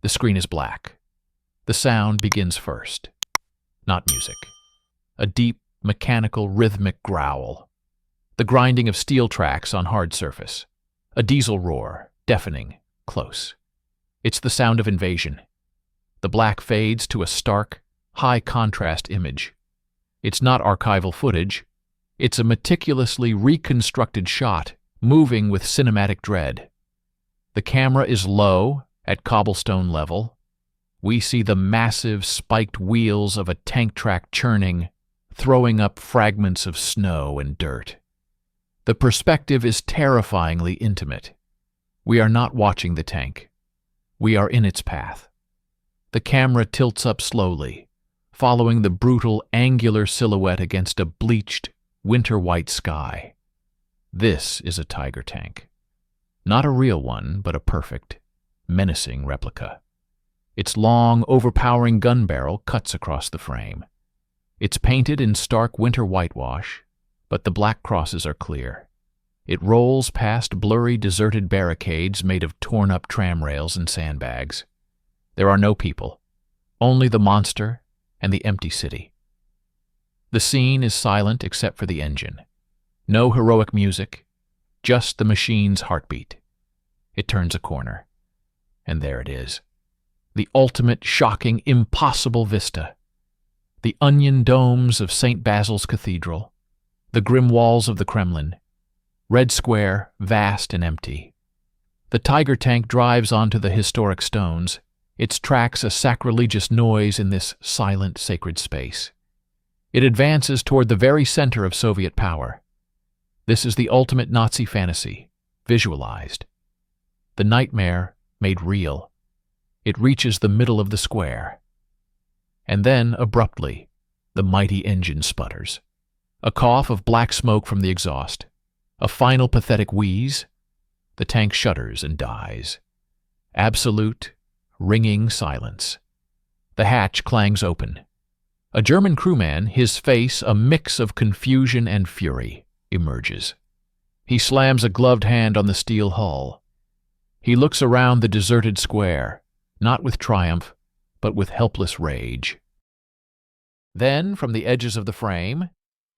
The screen is black. The sound begins first. Not music. A deep, mechanical, rhythmic growl. The grinding of steel tracks on hard surface. A diesel roar, deafening, close. It's the sound of invasion. The black fades to a stark, high-contrast image. It's not archival footage. It's a meticulously reconstructed shot, moving with cinematic dread. The camera is low, at cobblestone level. We see the massive, spiked wheels of a tank track churning, throwing up fragments of snow and dirt. The perspective is terrifyingly intimate. We are not watching the tank. We are in its path. The camera tilts up slowly, following the brutal, angular silhouette against a bleached, winter-white sky. This is a Tiger tank. Not a real one, but a perfect, menacing replica. Its long, overpowering gun barrel cuts across the frame. It's painted in stark winter whitewash, but the black crosses are clear. It rolls past blurry, deserted barricades made of torn-up tram rails and sandbags. There are no people, only the monster and the empty city. The scene is silent except for the engine. No heroic music, just the machine's heartbeat. It turns a corner, and there it is. The ultimate, shocking, impossible vista. The onion domes of St. Basil's Cathedral, the grim walls of the Kremlin, Red Square, vast and empty. The Tiger tank drives onto the historic stones, its tracks a sacrilegious noise in this silent, sacred space. It advances toward the very center of Soviet power. This is the ultimate Nazi fantasy, visualized. The nightmare made real. It reaches the middle of the square. And then, abruptly, the mighty engine sputters. A cough of black smoke from the exhaust. A final pathetic wheeze. The tank shudders and dies. Absolute, ringing silence. The hatch clangs open. A German crewman, his face a mix of confusion and fury, emerges. He slams a gloved hand on the steel hull. He looks around the deserted square, not with triumph, but with helpless rage. Then, from the edges of the frame,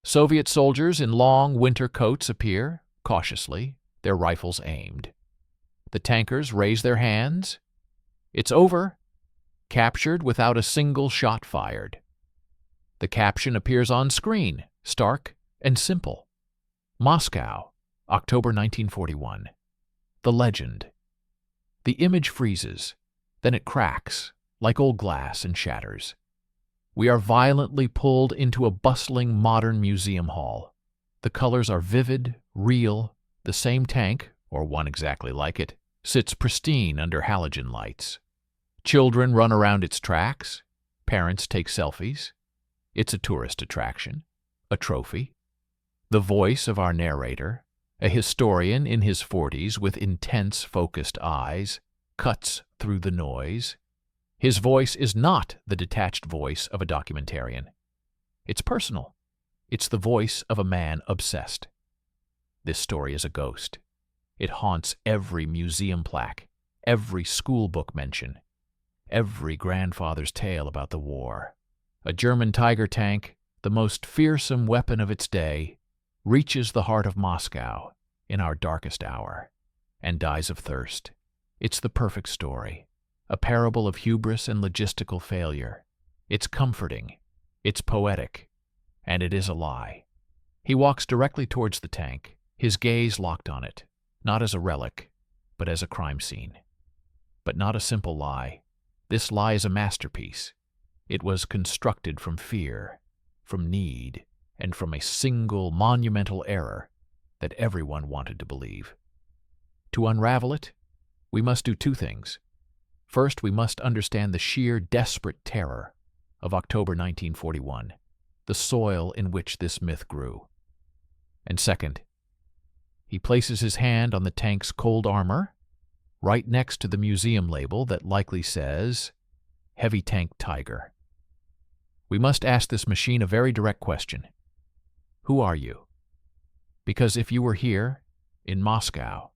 Soviet soldiers in long winter coats appear, cautiously, their rifles aimed. The tankers raise their hands. It's over. Captured without a single shot fired. The caption appears on screen, stark and simple. Moscow, October 1941. The legend. The image freezes, then it cracks, like old glass, and shatters. We are violently pulled into a bustling modern museum hall. The colors are vivid, real. The same tank, or one exactly like it, sits pristine under halogen lights. Children run around its tracks. Parents take selfies. It's a tourist attraction, a trophy. The voice of our narrator, a historian in his 40s with intense, focused eyes, cuts through the noise. His voice is not the detached voice of a documentarian. It's personal. It's the voice of a man obsessed. This story is a ghost. It haunts every museum plaque, every school book mention, every grandfather's tale about the war. A German Tiger tank, the most fearsome weapon of its day, reaches the heart of Moscow in our darkest hour and dies of thirst. It's the perfect story, a parable of hubris and logistical failure. It's comforting, it's poetic, and it is a lie. He walks directly towards the tank, his gaze locked on it, not as a relic, but as a crime scene. But not a simple lie. This lie is a masterpiece. It was constructed from fear, from need, and from a single monumental error that everyone wanted to believe. To unravel it, we must do two things. First, we must understand the sheer, desperate terror of October 1941, the soil in which this myth grew. And second, he places his hand on the tank's cold armor, right next to the museum label that likely says, Heavy Tank Tiger. We must ask this machine a very direct question. Who are you? Because if you were here, in Moscow,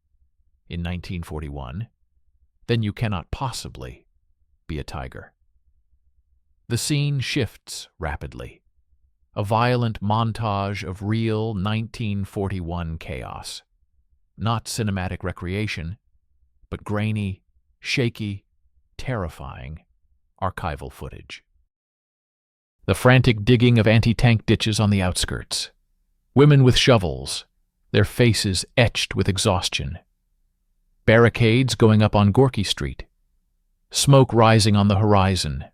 in 1941, then you cannot possibly be a tiger. The scene shifts rapidly. A violent montage of real 1941 chaos. Not cinematic recreation, but grainy, shaky, terrifying archival footage. The frantic digging of anti-tank ditches on the outskirts. Women with shovels, their faces etched with exhaustion. Barricades going up on Gorky Street. Smoke rising on the horizon.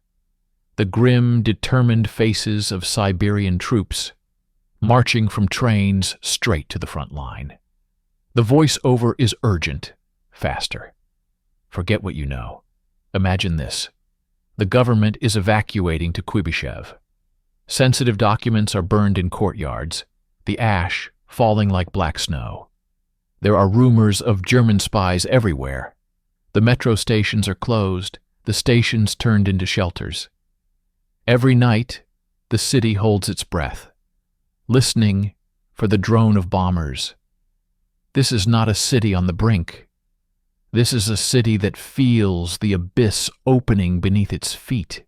The grim, determined faces of Siberian troops marching from trains straight to the front line. The voice-over is urgent, faster. Forget what you know. Imagine this. The government is evacuating to Kuibyshev. Sensitive documents are burned in courtyards, the ash falling like black snow. There are rumors of German spies everywhere. The metro stations are closed, the stations turned into shelters. Every night, the city holds its breath, listening for the drone of bombers. This is not a city on the brink. This is a city that feels the abyss opening beneath its feet.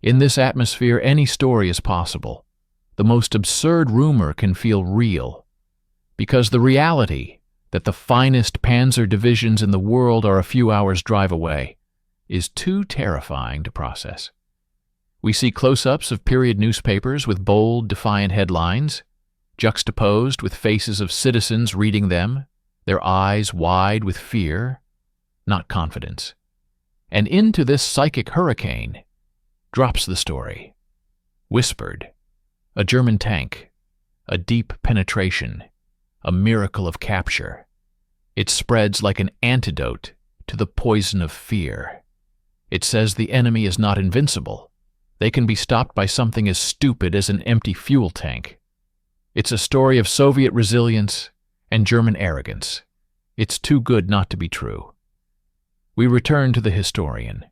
In this atmosphere, any story is possible. The most absurd rumor can feel real, because the reality that the finest panzer divisions in the world are a few hours' drive away is too terrifying to process. We see close-ups of period newspapers with bold, defiant headlines, juxtaposed with faces of citizens reading them, their eyes wide with fear, not confidence. And into this psychic hurricane drops the story. Whispered, a German tank, a deep penetration, a miracle of capture. It spreads like an antidote to the poison of fear. It says the enemy is not invincible. They can be stopped by something as stupid as an empty fuel tank. It's a story of Soviet resilience and German arrogance. It's too good not to be true. We return to the historian.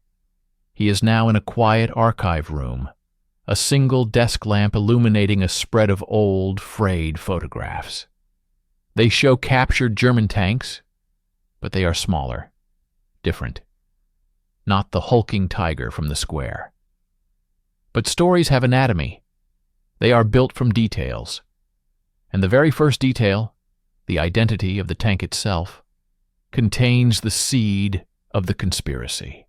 He is now in a quiet archive room, a single desk lamp illuminating a spread of old, frayed photographs. They show captured German tanks, but they are smaller, different. Not the hulking tiger from the square. But stories have anatomy. They are built from details. And the very first detail, the identity of the tank itself, contains the seed of the conspiracy.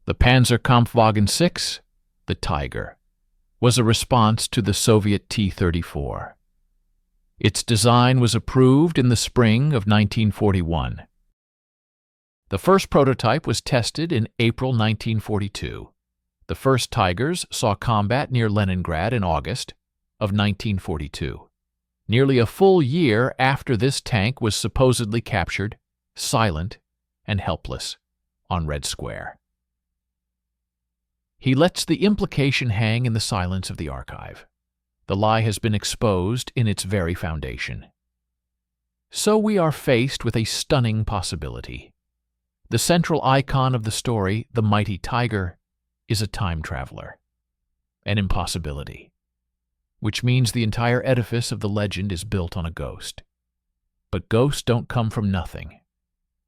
The Panzerkampfwagen 6, the Tiger, was a response to the Soviet T-34. Its design was approved in the spring of 1941. The first prototype was tested in April 1942. The first Tigers saw combat near Leningrad in August of 1942. Nearly a full year after this tank was supposedly captured, silent and helpless, on Red Square. He lets the implication hang in the silence of the archive. The lie has been exposed in its very foundation. So we are faced with a stunning possibility. The central icon of the story, the mighty tiger, is a time traveler. An impossibility. Which means the entire edifice of the legend is built on a ghost. But ghosts don't come from nothing.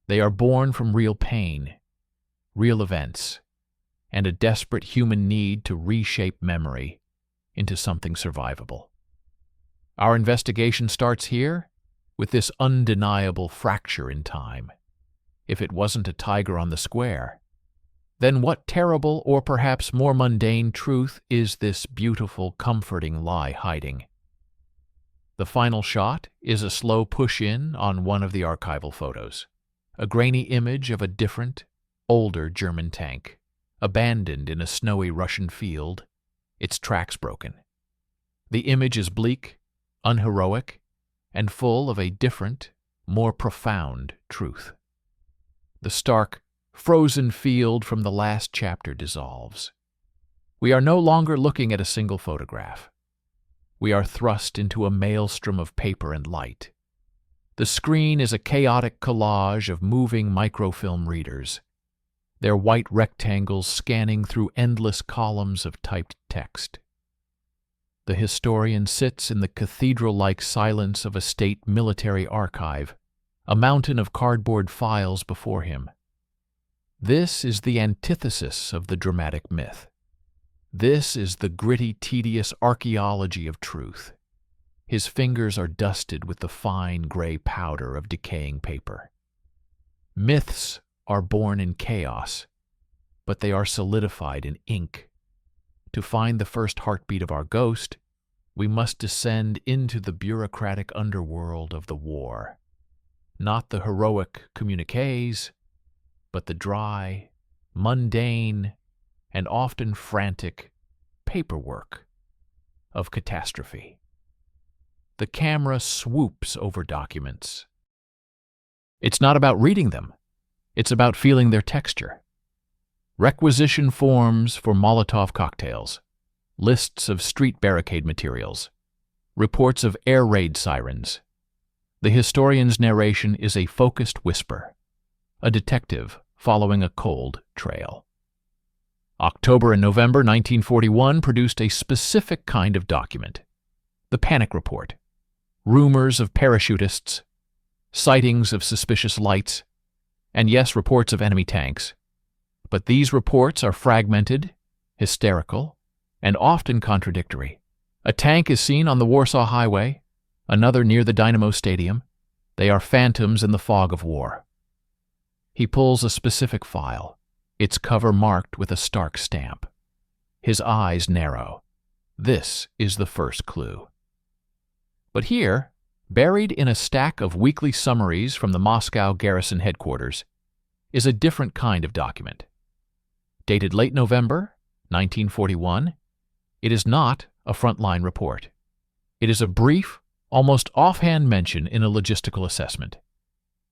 They are born from real pain, real events, and a desperate human need to reshape memory into something survivable. Our investigation starts here with this undeniable fracture in time. If it wasn't a tiger on the square, then what terrible or perhaps more mundane truth is this beautiful, comforting lie hiding? The final shot is a slow push-in on one of the archival photos, a grainy image of a different, older German tank, abandoned in a snowy Russian field, its tracks broken. The image is bleak, unheroic, and full of a different, more profound truth. The stark, frozen field from the last chapter dissolves. We are no longer looking at a single photograph. We are thrust into a maelstrom of paper and light. The screen is a chaotic collage of moving microfilm readers, their white rectangles scanning through endless columns of typed text. The historian sits in the cathedral-like silence of a state military archive, a mountain of cardboard files before him. This is the antithesis of the dramatic myth. This is the gritty, tedious archaeology of truth. His fingers are dusted with the fine gray powder of decaying paper. Myths are born in chaos, but they are solidified in ink. To find the first heartbeat of our ghost, we must descend into the bureaucratic underworld of the war. Not the heroic communiques, but the dry, mundane, and often frantic paperwork of catastrophe. The camera swoops over documents. It's not about reading them. It's about feeling their texture. Requisition forms for Molotov cocktails, lists of street barricade materials, reports of air raid sirens. The historian's narration is a focused whisper, a detective following a cold trail. October and November 1941 produced a specific kind of document, the panic report. Rumors of parachutists, sightings of suspicious lights, and yes, reports of enemy tanks. But these reports are fragmented, hysterical, and often contradictory. A tank is seen on the Warsaw Highway, another near the Dynamo Stadium. They are phantoms in the fog of war. He pulls a specific file, its cover marked with a stark stamp. His eyes narrow. This is the first clue. But here, buried in a stack of weekly summaries from the Moscow garrison headquarters, is a different kind of document. Dated late November 1941, it is not a frontline report. It is a brief, almost offhand mention in a logistical assessment.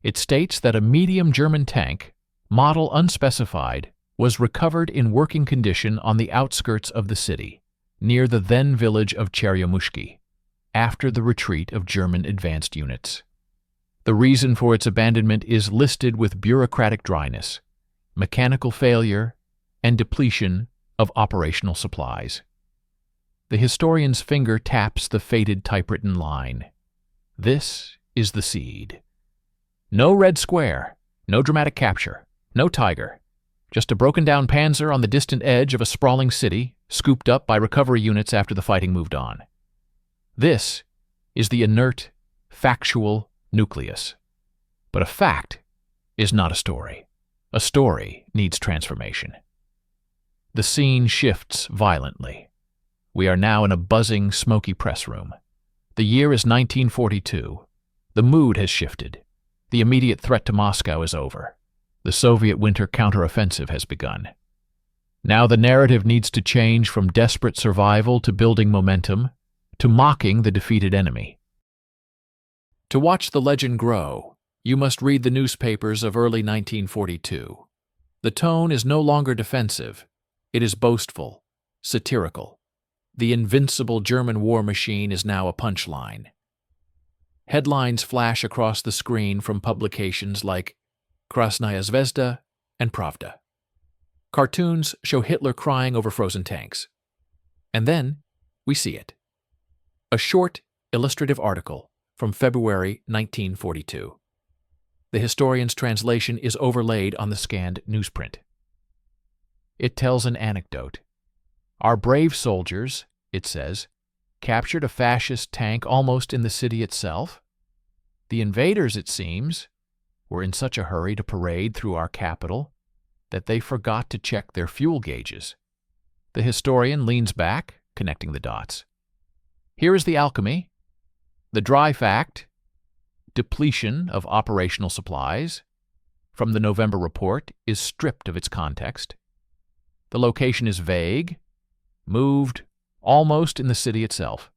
It states that a medium German tank, model unspecified, was recovered in working condition on the outskirts of the city, near the then village of Cheryomushki, after the retreat of German advanced units. The reason for its abandonment is listed with bureaucratic dryness, mechanical failure, and depletion of operational supplies. The historian's finger taps the faded typewritten line. This is the seed. No red square, no dramatic capture, no tiger, just a broken-down panzer on the distant edge of a sprawling city, scooped up by recovery units after the fighting moved on. This is the inert, factual nucleus. But a fact is not a story. A story needs transformation. The scene shifts violently. We are now in a buzzing, smoky press room. The year is 1942. The mood has shifted. The immediate threat to Moscow is over. The Soviet winter counteroffensive has begun. Now the narrative needs to change from desperate survival to building momentum, to mocking the defeated enemy. To watch the legend grow, you must read the newspapers of early 1942. The tone is no longer defensive. It is boastful, satirical. The invincible German war machine is now a punchline. Headlines flash across the screen from publications like Krasnaya Zvezda and Pravda. Cartoons show Hitler crying over frozen tanks. And then we see it. A short, illustrative article from February 1942. The historian's translation is overlaid on the scanned newsprint. It tells an anecdote. Our brave soldiers, it says, captured a fascist tank almost in the city itself. The invaders, it seems, were in such a hurry to parade through our capital that they forgot to check their fuel gauges. The historian leans back, connecting the dots. Here is the alchemy. The dry fact, depletion of operational supplies, from the November report is stripped of its context. The location is vague, moved almost in the city itself.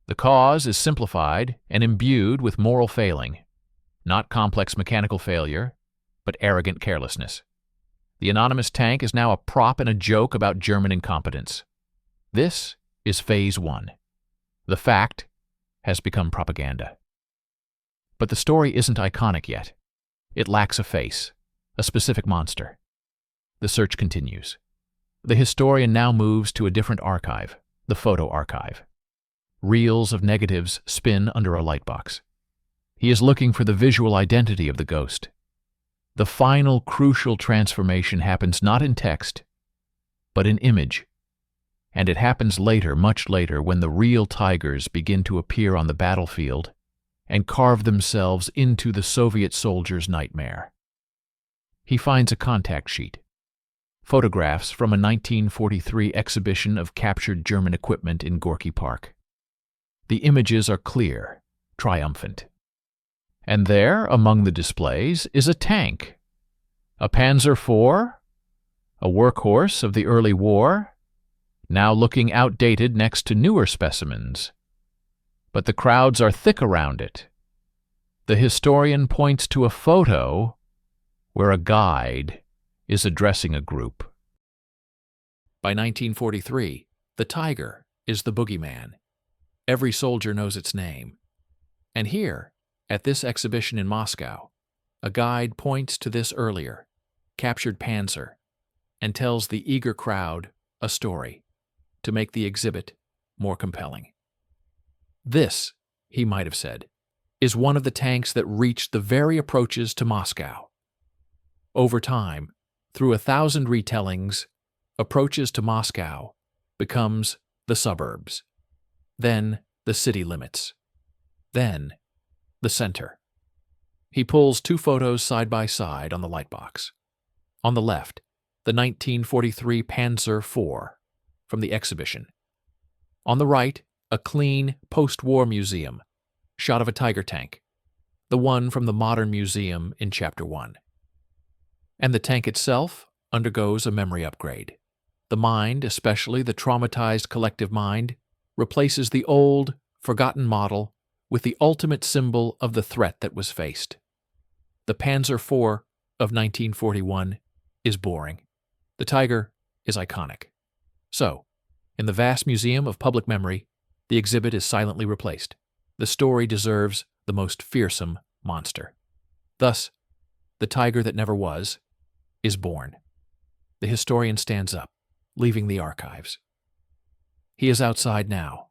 The cause is simplified and imbued with moral failing, not complex mechanical failure, but arrogant carelessness. The anonymous tank is now a prop and a joke about German incompetence. This is phase 1. The fact has become propaganda. But the story isn't iconic yet. It lacks a face, a specific monster. The search continues. The historian now moves to a different archive, the photo archive. Reels of negatives spin under a lightbox. He is looking for the visual identity of the ghost. The final crucial transformation happens not in text, but in image. And it happens later, much later, when the real tigers begin to appear on the battlefield and carve themselves into the Soviet soldier's nightmare. He finds a contact sheet, photographs from a 1943 exhibition of captured German equipment in Gorky Park. The images are clear, triumphant. And there, among the displays, is a tank, a Panzer IV, a workhorse of the early war, now looking outdated next to newer specimens. But the crowds are thick around it. The historian points to a photo where a guide is addressing a group. By 1943, the tiger is the boogeyman. Every soldier knows its name. And here, at this exhibition in Moscow, a guide points to this earlier, captured Panzer, and tells the eager crowd a story to make the exhibit more compelling. This, he might have said, is one of the tanks that reached the very approaches to Moscow. Over time, through 1,000 retellings, approaches to Moscow becomes the suburbs, then the city limits, then the center. He pulls two photos side by side on the lightbox. On the left, the 1943 Panzer IV from the exhibition. On the right, a clean post-war museum, shot of a tiger tank, the one from the Modern Museum in Chapter 1. And the tank itself undergoes a memory upgrade. The mind, especially the traumatized collective mind, replaces the old, forgotten model with the ultimate symbol of the threat that was faced. The Panzer IV of 1941 is boring. The tiger is iconic. So, in the vast museum of public memory, the exhibit is silently replaced. The story deserves the most fearsome monster. Thus, the tiger that never was is born. The historian stands up, leaving the archives. He is outside now,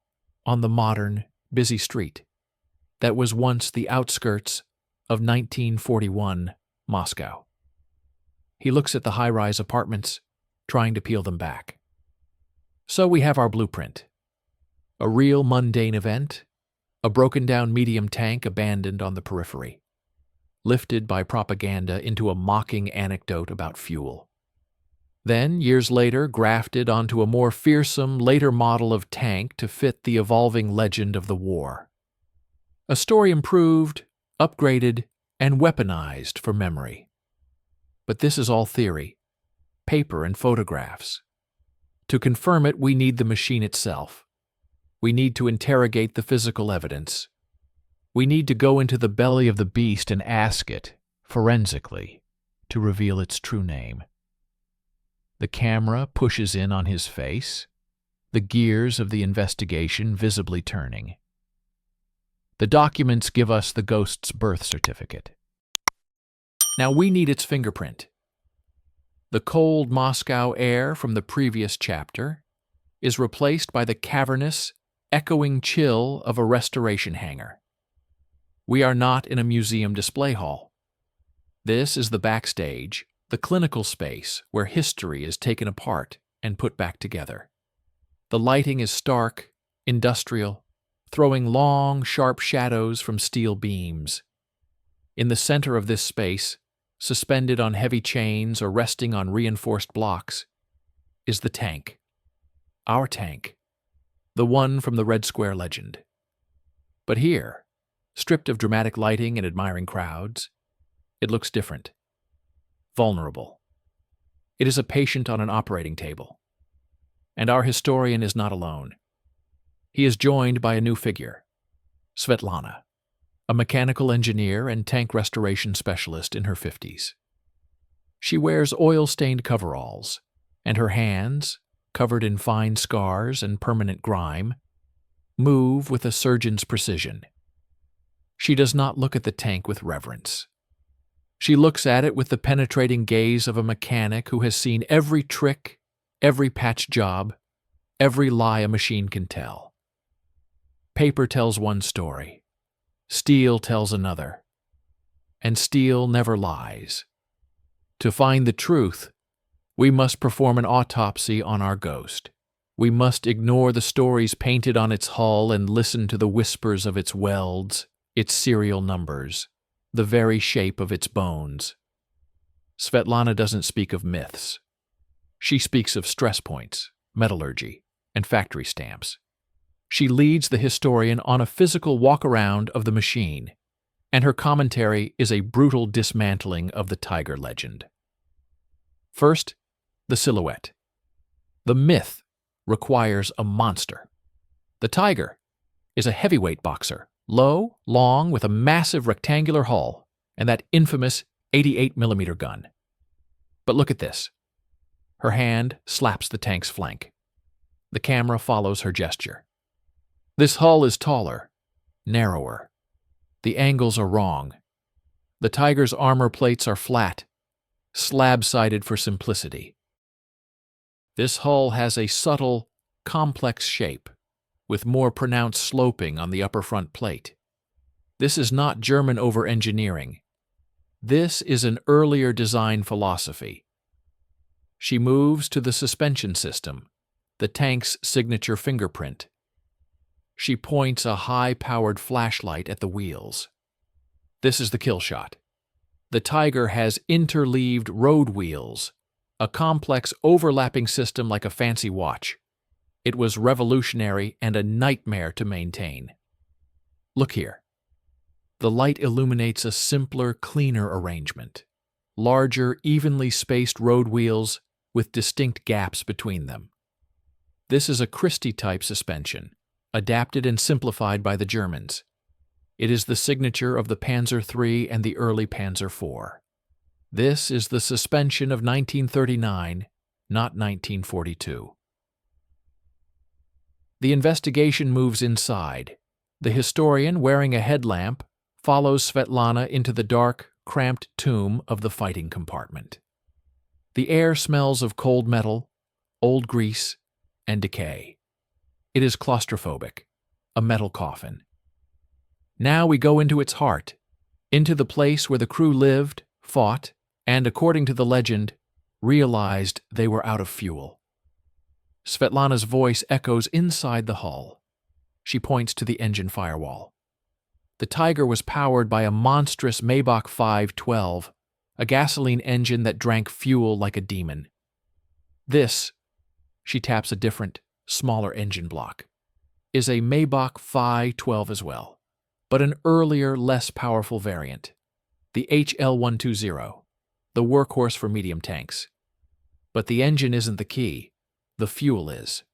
on the modern, busy street that was once the outskirts of 1941 Moscow. He looks at the high-rise apartments, trying to peel them back. So we have our blueprint. A real mundane event, a broken-down medium tank abandoned on the periphery, lifted by propaganda into a mocking anecdote about fuel. Then, years later, grafted onto a more fearsome later model of tank to fit the evolving legend of the war. A story improved, upgraded, and weaponized for memory. But this is all theory, paper and photographs. To confirm it, we need the machine itself. We need to interrogate the physical evidence. We need to go into the belly of the beast and ask it, forensically, to reveal its true name. The camera pushes in on his face, the gears of the investigation visibly turning. The documents give us the ghost's birth certificate. Now we need its fingerprint. The cold Moscow air from the previous chapter is replaced by the cavernous, echoing chill of a restoration hangar. We are not in a museum display hall. This is the backstage, the clinical space where history is taken apart and put back together. The lighting is stark, industrial, throwing long, sharp shadows from steel beams. In the center of this space, suspended on heavy chains or resting on reinforced blocks, is the tank. Our tank. The one from the Red Square legend. But here, stripped of dramatic lighting and admiring crowds, it looks different. Vulnerable. It is a patient on an operating table. And our historian is not alone. He is joined by a new figure, Svetlana, a mechanical engineer and tank restoration specialist in her 50s. She wears oil-stained coveralls, and her hands, covered in fine scars and permanent grime, move with a surgeon's precision. She does not look at the tank with reverence. She looks at it with the penetrating gaze of a mechanic who has seen every trick, every patch job, every lie a machine can tell. Paper tells one story. Steel tells another. And steel never lies. To find the truth, we must perform an autopsy on our ghost. We must ignore the stories painted on its hull and listen to the whispers of its welds, its serial numbers, the very shape of its bones. Svetlana doesn't speak of myths. She speaks of stress points, metallurgy, and factory stamps. She leads the historian on a physical walk-around of the machine, and her commentary is a brutal dismantling of the tiger legend. First, the silhouette. The myth requires a monster. The tiger is a heavyweight boxer, low, long, with a massive rectangular hull and that infamous 88mm gun. But look at this. Her hand slaps the tank's flank. The camera follows her gesture. This hull is taller, narrower. The angles are wrong. The tiger's armor plates are flat, slab-sided for simplicity. This hull has a subtle, complex shape, with more pronounced sloping on the upper front plate. This is not German over-engineering. This is an earlier design philosophy. She moves to the suspension system, the tank's signature fingerprint. She points a high-powered flashlight at the wheels. This is the kill shot. The Tiger has interleaved road wheels, a complex overlapping system like a fancy watch. It was revolutionary and a nightmare to maintain. Look here. The light illuminates a simpler, cleaner arrangement. Larger, evenly spaced road wheels with distinct gaps between them. This is a Christie-type suspension, adapted and simplified by the Germans. It is the signature of the Panzer III and the early Panzer IV. This is the suspension of 1939, not 1942. The investigation moves inside. The historian, wearing a headlamp, follows Svetlana into the dark, cramped tomb of the fighting compartment. The air smells of cold metal, old grease, and decay. It is claustrophobic, a metal coffin. Now we go into its heart, into the place where the crew lived, fought, and, according to the legend, realized they were out of fuel. Svetlana's voice echoes inside the hull. She points to the engine firewall. The Tiger was powered by a monstrous Maybach 512, a gasoline engine that drank fuel like a demon. This, she taps a different, smaller engine block, is a Maybach 512 as well, but an earlier, less powerful variant, the HL120, the workhorse for medium tanks. But the engine isn't the key, the fuel is.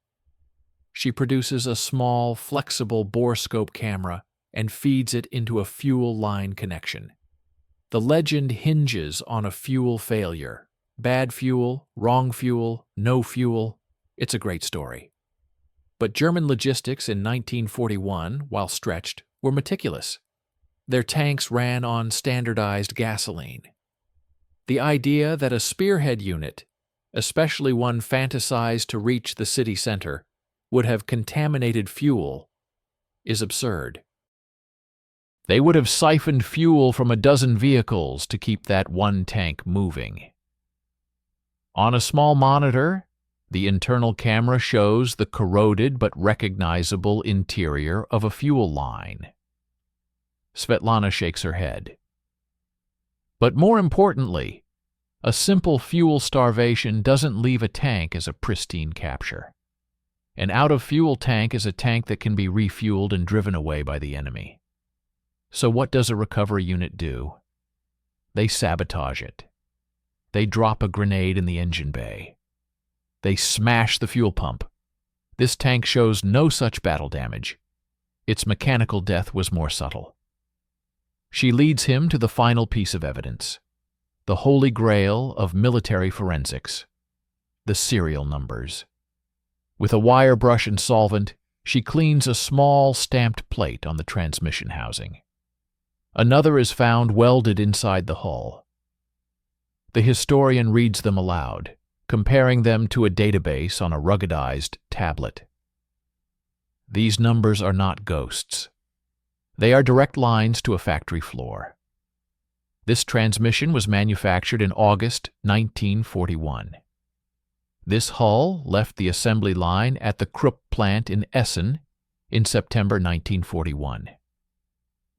She produces a small, flexible borescope camera and feeds it into a fuel line connection. The legend hinges on a fuel failure. Bad fuel, wrong fuel, no fuel. It's a great story. But German logistics in 1941, while stretched, were meticulous. Their tanks ran on standardized gasoline. The idea that a spearhead unit, especially one fantasized to reach the city center, would have contaminated fuel is absurd. They would have siphoned fuel from a dozen vehicles to keep that one tank moving. On a small monitor, the internal camera shows the corroded but recognizable interior of a fuel line. Svetlana shakes her head. But more importantly, a simple fuel starvation doesn't leave a tank as a pristine capture. An out-of-fuel tank is a tank that can be refueled and driven away by the enemy. So what does a recovery unit do? They sabotage it. They drop a grenade in the engine bay. They smash the fuel pump. This tank shows no such battle damage. Its mechanical death was more subtle. She leads him to the final piece of evidence, the holy grail of military forensics, the serial numbers. With a wire brush and solvent, she cleans a small stamped plate on the transmission housing. Another is found welded inside the hull. The historian reads them aloud, comparing them to a database on a ruggedized tablet. These numbers are not ghosts. They are direct lines to a factory floor. This transmission was manufactured in August 1941. This hull left the assembly line at the Krupp plant in Essen in September 1941.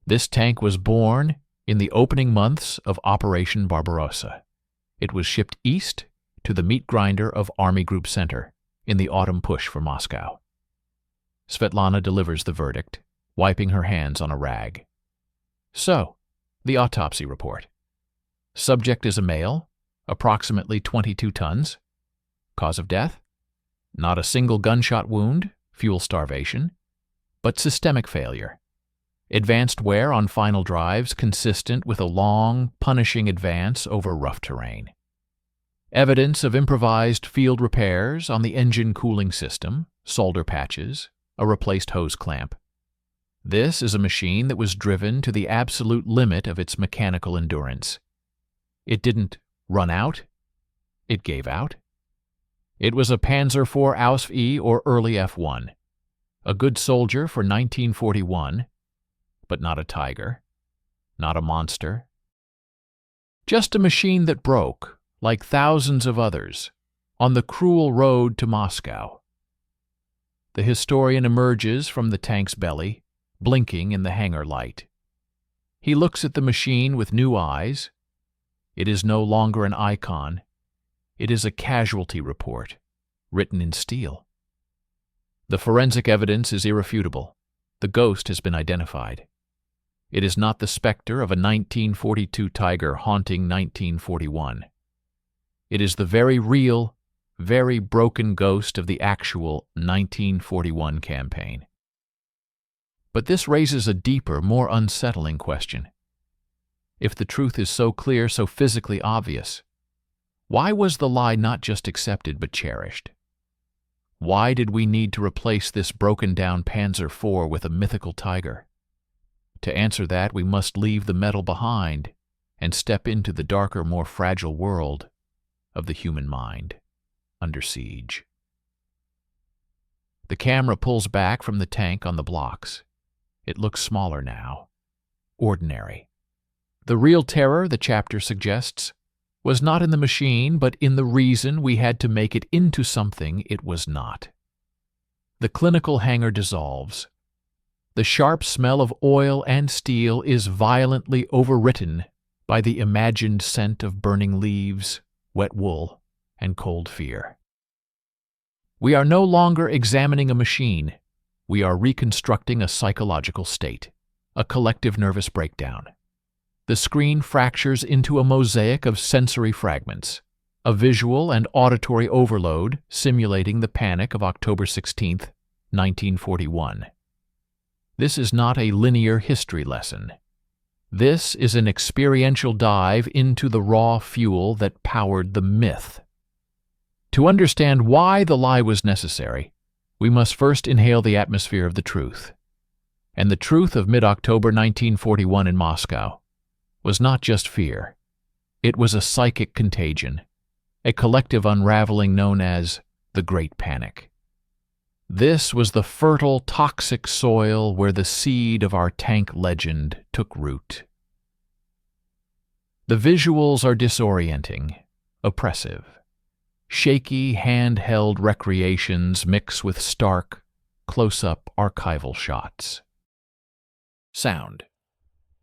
This tank was born in the opening months of Operation Barbarossa. It was shipped east to the meat grinder of Army Group Center in the autumn push for Moscow. Svetlana delivers the verdict, wiping her hands on a rag. So, the autopsy report. Subject is a male, approximately 22 tons. Cause of death? Not a single gunshot wound, fuel starvation, but systemic failure. Advanced wear on final drives consistent with a long, punishing advance over rough terrain. Evidence of improvised field repairs on the engine cooling system, solder patches, a replaced hose clamp. This is a machine that was driven to the absolute limit of its mechanical endurance. It didn't run out, it gave out. It was a Panzer IV Ausf E or early F1, a good soldier for 1941, but not a tiger, not a monster. Just a machine that broke, like thousands of others, on the cruel road to Moscow. The historian emerges from the tank's belly, blinking in the hangar light. He looks at the machine with new eyes. It is no longer an icon. It is a casualty report, written in steel. The forensic evidence is irrefutable. The ghost has been identified. It is not the specter of a 1942 Tiger haunting 1941. It is the very real, very broken ghost of the actual 1941 campaign. But this raises a deeper, more unsettling question. If the truth is so clear, so physically obvious, why was the lie not just accepted but cherished? Why did we need to replace this broken-down Panzer IV with a mythical Tiger? To answer that, we must leave the metal behind and step into the darker, more fragile world of the human mind, under siege. The camera pulls back from the tank on the blocks. It looks smaller now, ordinary. The real terror, the chapter suggests, was not in the machine, but in the reason we had to make it into something it was not. The clinical hangar dissolves. The sharp smell of oil and steel is violently overwritten by the imagined scent of burning leaves, wet wool, and cold fear. We are no longer examining a machine. We are reconstructing a psychological state, a collective nervous breakdown. The screen fractures into a mosaic of sensory fragments, a visual and auditory overload simulating the panic of October 16, 1941. This is not a linear history lesson. This is an experiential dive into the raw fuel that powered the myth. To understand why the lie was necessary, we must first inhale the atmosphere of the truth. And the truth of mid-October 1941 in Moscow was not just fear. It was a psychic contagion, a collective unraveling known as the Great Panic. This was the fertile, toxic soil where the seed of our tank legend took root. The visuals are disorienting, oppressive. Shaky, handheld recreations mix with stark, close-up archival shots. Sound.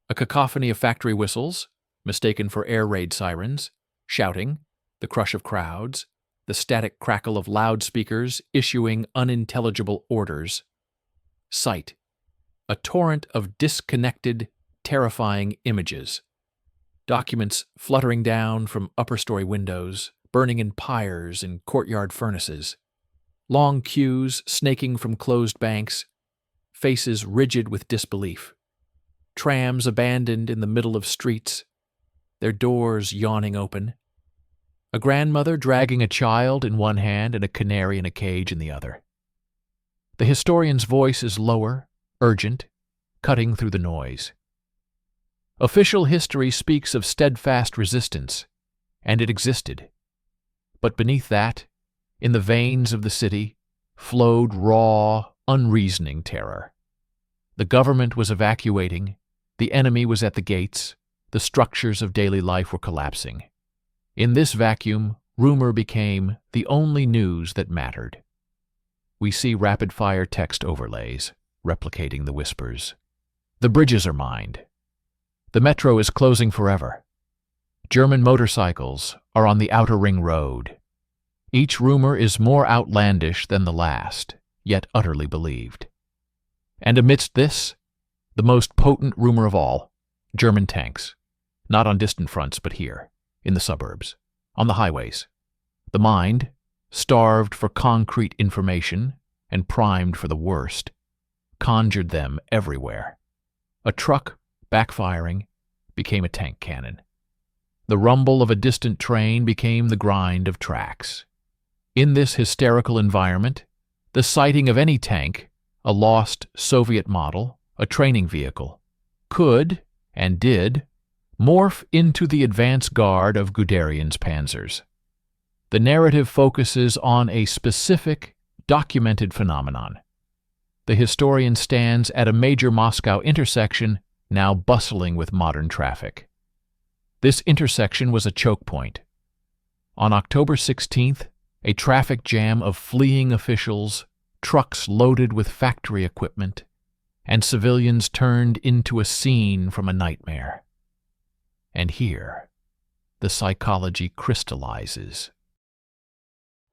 A cacophony of factory whistles, mistaken for air raid sirens, shouting, the crush of crowds, the static crackle of loudspeakers issuing unintelligible orders. Sight. A torrent of disconnected, terrifying images. Documents fluttering down from upper-story windows, burning in pyres and courtyard furnaces. Long queues snaking from closed banks, faces rigid with disbelief. Trams abandoned in the middle of streets, their doors yawning open. A grandmother dragging a child in one hand and a canary in a cage in the other. The historian's voice is lower, urgent, cutting through the noise. Official history speaks of steadfast resistance, and it existed. But beneath that, in the veins of the city, flowed raw, unreasoning terror. The government was evacuating, the enemy was at the gates, the structures of daily life were collapsing. In this vacuum, rumor became the only news that mattered. We see rapid-fire text overlays, replicating the whispers. The bridges are mined. The metro is closing forever. German motorcycles are on the outer ring road. Each rumor is more outlandish than the last, yet utterly believed. And amidst this, the most potent rumor of all, German tanks. Not on distant fronts, but here, in the suburbs, on the highways. The mind, starved for concrete information and primed for the worst, conjured them everywhere. A truck, backfiring, became a tank cannon. The rumble of a distant train became the grind of tracks. In this hysterical environment, the sighting of any tank, a lost Soviet model, a training vehicle, could, and did, morph into the advance guard of Guderian's panzers. The narrative focuses on a specific, documented phenomenon. The historian stands at a major Moscow intersection, now bustling with modern traffic. This intersection was a choke point. On October 16th, a traffic jam of fleeing officials, trucks loaded with factory equipment, and civilians turned into a scene from a nightmare. And here, the psychology crystallizes.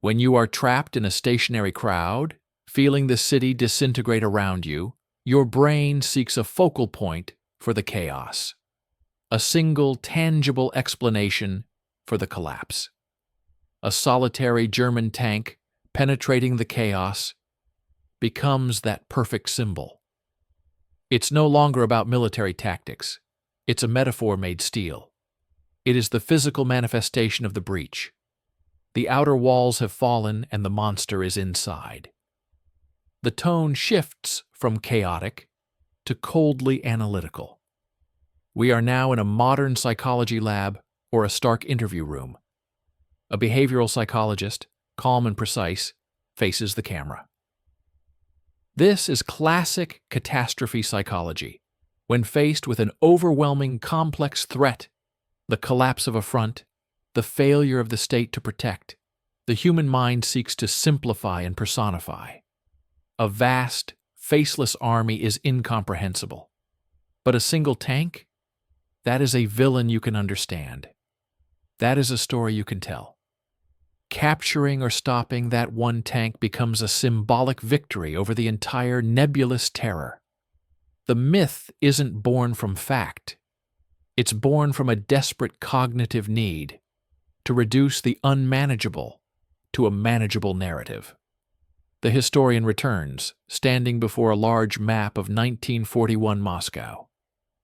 When you are trapped in a stationary crowd, feeling the city disintegrate around you, your brain seeks a focal point for the chaos, a single tangible explanation for the collapse. A solitary German tank penetrating the chaos becomes that perfect symbol. It's no longer about military tactics. It's a metaphor made steel. It is the physical manifestation of the breach. The outer walls have fallen and the monster is inside. The tone shifts from chaotic to coldly analytical. We are now in a modern psychology lab or a stark interview room. A behavioral psychologist, calm and precise, faces the camera. This is classic catastrophe psychology. When faced with an overwhelming complex threat, the collapse of a front, the failure of the state to protect, the human mind seeks to simplify and personify. A vast, faceless army is incomprehensible. But a single tank? That is a villain you can understand. That is a story you can tell. Capturing or stopping that one tank becomes a symbolic victory over the entire nebulous terror. The myth isn't born from fact. It's born from a desperate cognitive need to reduce the unmanageable to a manageable narrative. The historian returns, standing before a large map of 1941 Moscow.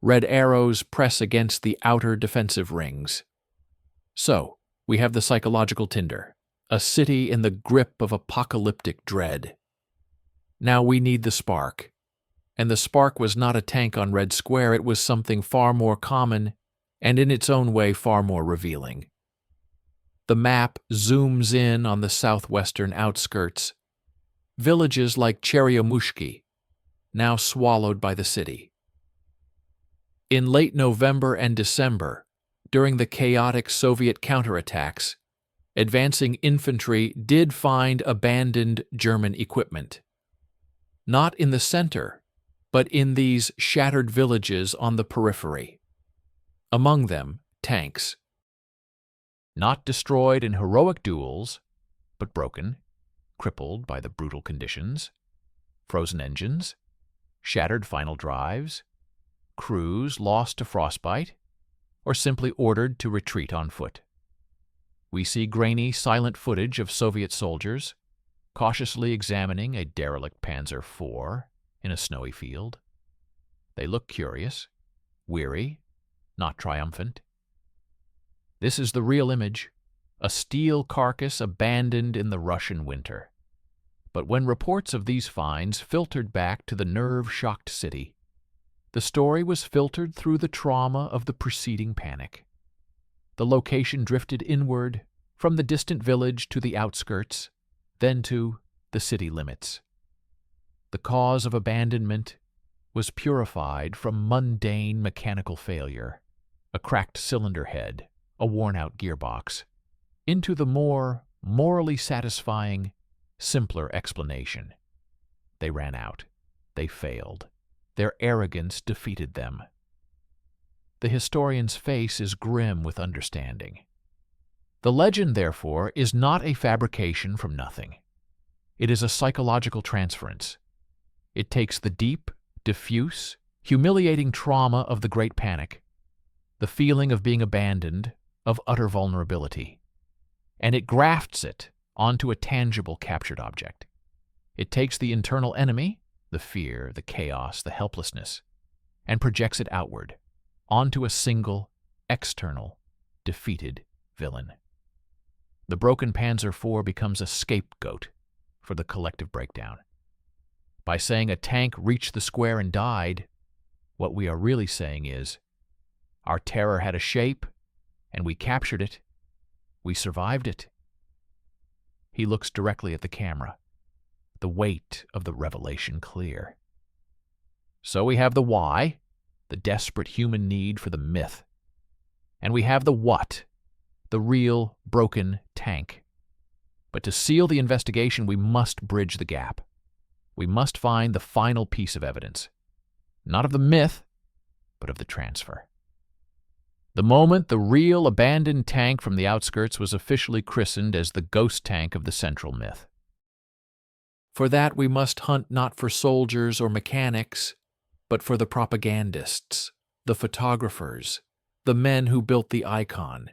Red arrows press against the outer defensive rings. So, we have the psychological tinder, a city in the grip of apocalyptic dread. Now we need the spark. And the spark was not a tank on Red Square, it was something far more common and in its own way far more revealing. The map zooms in on the southwestern outskirts, villages like Cheryomushki, now swallowed by the city. In late November and December, during the chaotic Soviet counterattacks, advancing infantry did find abandoned German equipment. Not in the center, but in these shattered villages on the periphery. Among them, tanks. Not destroyed in heroic duels, but broken, crippled by the brutal conditions, frozen engines, shattered final drives, crews lost to frostbite, or simply ordered to retreat on foot. We see grainy, silent footage of Soviet soldiers cautiously examining a derelict Panzer IV in a snowy field. They look curious, weary, not triumphant. This is the real image, a steel carcass abandoned in the Russian winter. But when reports of these finds filtered back to the nerve-shocked city, the story was filtered through the trauma of the preceding panic. The location drifted inward, from the distant village to the outskirts, then to the city limits. The cause of abandonment was purified from mundane mechanical failure. a cracked cylinder head, a worn-out gearbox, into the more morally satisfying, simpler explanation. They ran out. They failed. Their arrogance defeated them. The historian's face is grim with understanding. The legend, therefore, is not a fabrication from nothing. It is a psychological transference. It takes the deep, diffuse, humiliating trauma of the Great Panic, the feeling of being abandoned, of utter vulnerability, and it grafts it onto a tangible captured object. It takes the internal enemy, the fear, the chaos, the helplessness, and projects it outward, onto a single, external, defeated villain. The broken Panzer IV becomes a scapegoat for the collective breakdown. By saying a tank reached the square and died, what we are really saying is, our terror had a shape, and we captured it. We survived it. He looks directly at the camera, the weight of the revelation clear. So we have the why, the desperate human need for the myth. And we have the what, the real, broken tank. But to seal the investigation, we must bridge the gap. We must find the final piece of evidence, not of the myth, but of the transfer. The moment the real abandoned tank from the outskirts was officially christened as the ghost tank of the central myth. For that we must hunt not for soldiers or mechanics, but for the propagandists, the photographers, the men who built the icon.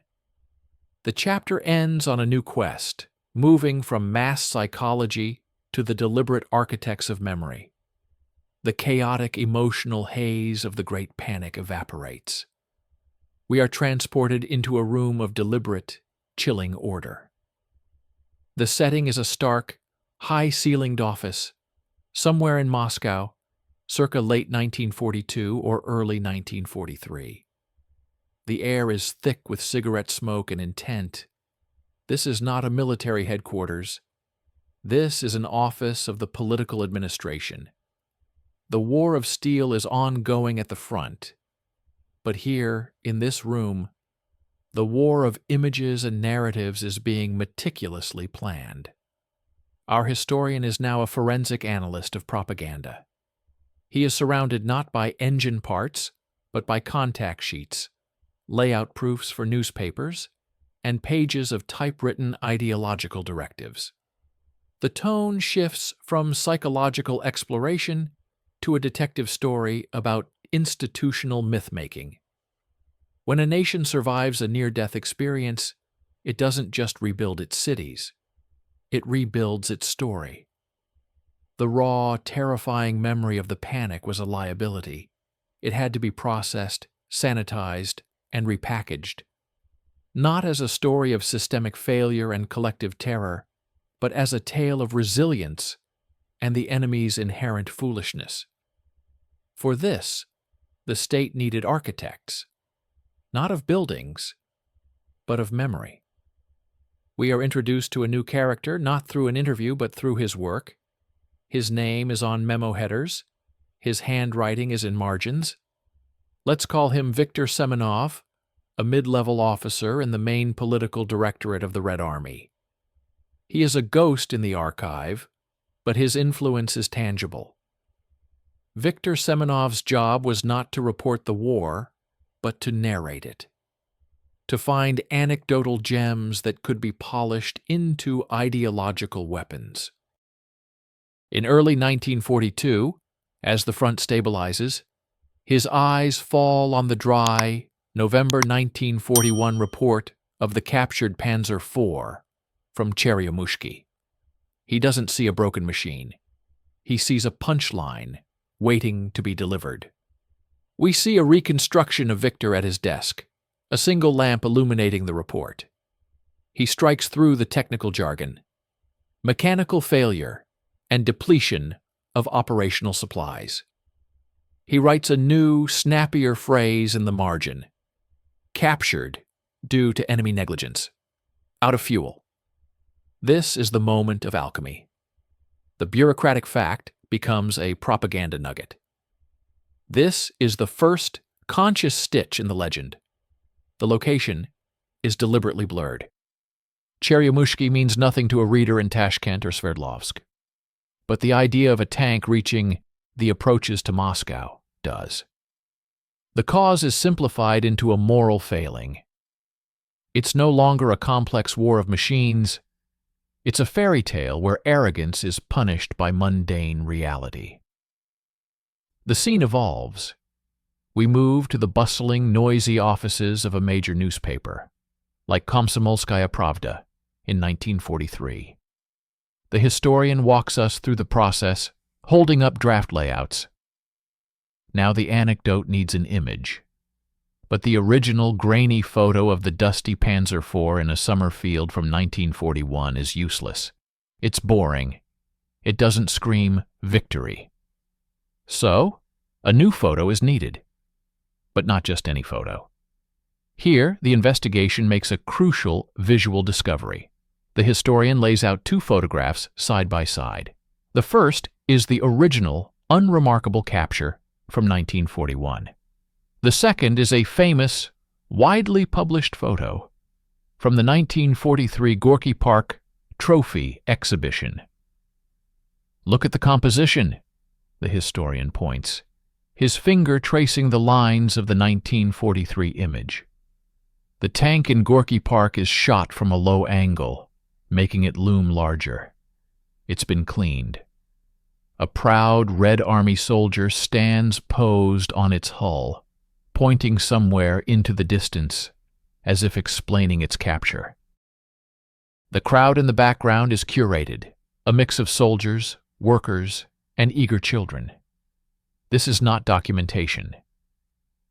The chapter ends on a new quest, moving from mass psychology to the deliberate architects of memory. The chaotic emotional haze of the Great Panic evaporates. We are transported into a room of deliberate, chilling order. The setting is a stark, high-ceilinged office, somewhere in Moscow, circa late 1942 or early 1943. The air is thick with cigarette smoke and intent. This is not a military headquarters. This is an office of the political administration. The war of steel is ongoing at the front. But here, in this room, the war of images and narratives is being meticulously planned. Our historian is now a forensic analyst of propaganda. He is surrounded not by engine parts, but by contact sheets, layout proofs for newspapers, and pages of typewritten ideological directives. The tone shifts from psychological exploration to a detective story about institutional myth-making. When a nation survives a near-death experience, it doesn't just rebuild its cities. It rebuilds its story. The raw, terrifying memory of the panic was a liability. It had to be processed, sanitized, and repackaged. Not as a story of systemic failure and collective terror, but as a tale of resilience and the enemy's inherent foolishness. For this, the state needed architects, not of buildings, but of memory. We are introduced to a new character not through an interview but through his work. His name is on memo headers. His handwriting is in margins. Let's call him Viktor Semenov, a mid-level officer in the main political directorate of the Red Army. He is a ghost in the archive, but his influence is tangible. Viktor Semenov's job was not to report the war, but to narrate it, to find anecdotal gems that could be polished into ideological weapons. In early 1942, as the front stabilizes, his eyes fall on the dry November 1941 report of the captured Panzer IV from Cheryomushki. He doesn't see a broken machine. He sees a punchline waiting to be delivered. We see a reconstruction of Victor at his desk, a single lamp illuminating the report. He strikes through the technical jargon. Mechanical failure and depletion of operational supplies. He writes a new, snappier phrase in the margin. Captured due to enemy negligence. Out of fuel. This is the moment of alchemy. The bureaucratic fact becomes a propaganda nugget. This is the first conscious stitch in the legend, The location is deliberately blurred. Cheryamushki means nothing to a reader in Tashkent or Sverdlovsk, but the idea of a tank reaching the approaches to Moscow does. The cause is simplified into a moral failing. It's no longer a complex war of machines. It's a fairy tale where arrogance is punished by mundane reality. The scene evolves. We move to the bustling, noisy offices of a major newspaper, like Komsomolskaya Pravda in 1943. The historian walks us through the process, holding up draft layouts. Now the anecdote needs an image, but the original grainy photo of the dusty Panzer IV in a summer field from 1941 is useless. It's boring. It doesn't scream victory. So, a new photo is needed. But not just any photo. Here, the investigation makes a crucial visual discovery. The historian lays out two photographs side by side. The first is the original, unremarkable capture from 1941. The second is a famous, widely published photo from the 1943 Gorky Park Trophy Exhibition. Look at the composition, the historian points, his finger tracing the lines of the 1943 image. The tank in Gorky Park is shot from a low angle, making it loom larger. It's been cleaned. A proud Red Army soldier stands posed on its hull, pointing somewhere into the distance, as if explaining its capture. The crowd in the background is curated, a mix of soldiers, workers, and eager children. This is not documentation.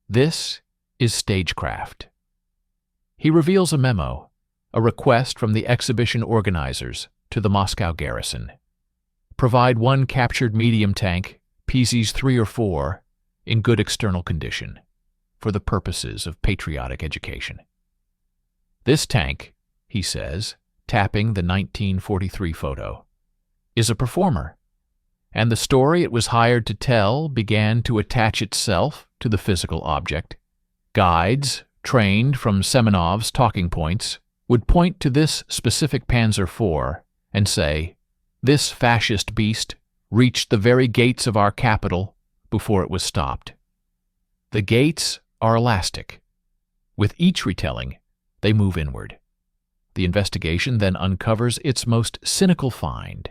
This is stagecraft. He reveals a memo, a request from the exhibition organizers to the Moscow garrison. Provide one captured medium tank, PZs 3 or 4, in good external condition, for the purposes of patriotic education. This tank, he says, tapping the 1943 photo, is a performer, and the story it was hired to tell began to attach itself to the physical object. Guides, trained from Semenov's talking points, would point to this specific Panzer IV and say, "This fascist beast reached the very gates of our capital before it was stopped." The gates are elastic. With each retelling, they move inward. The investigation then uncovers its most cynical find.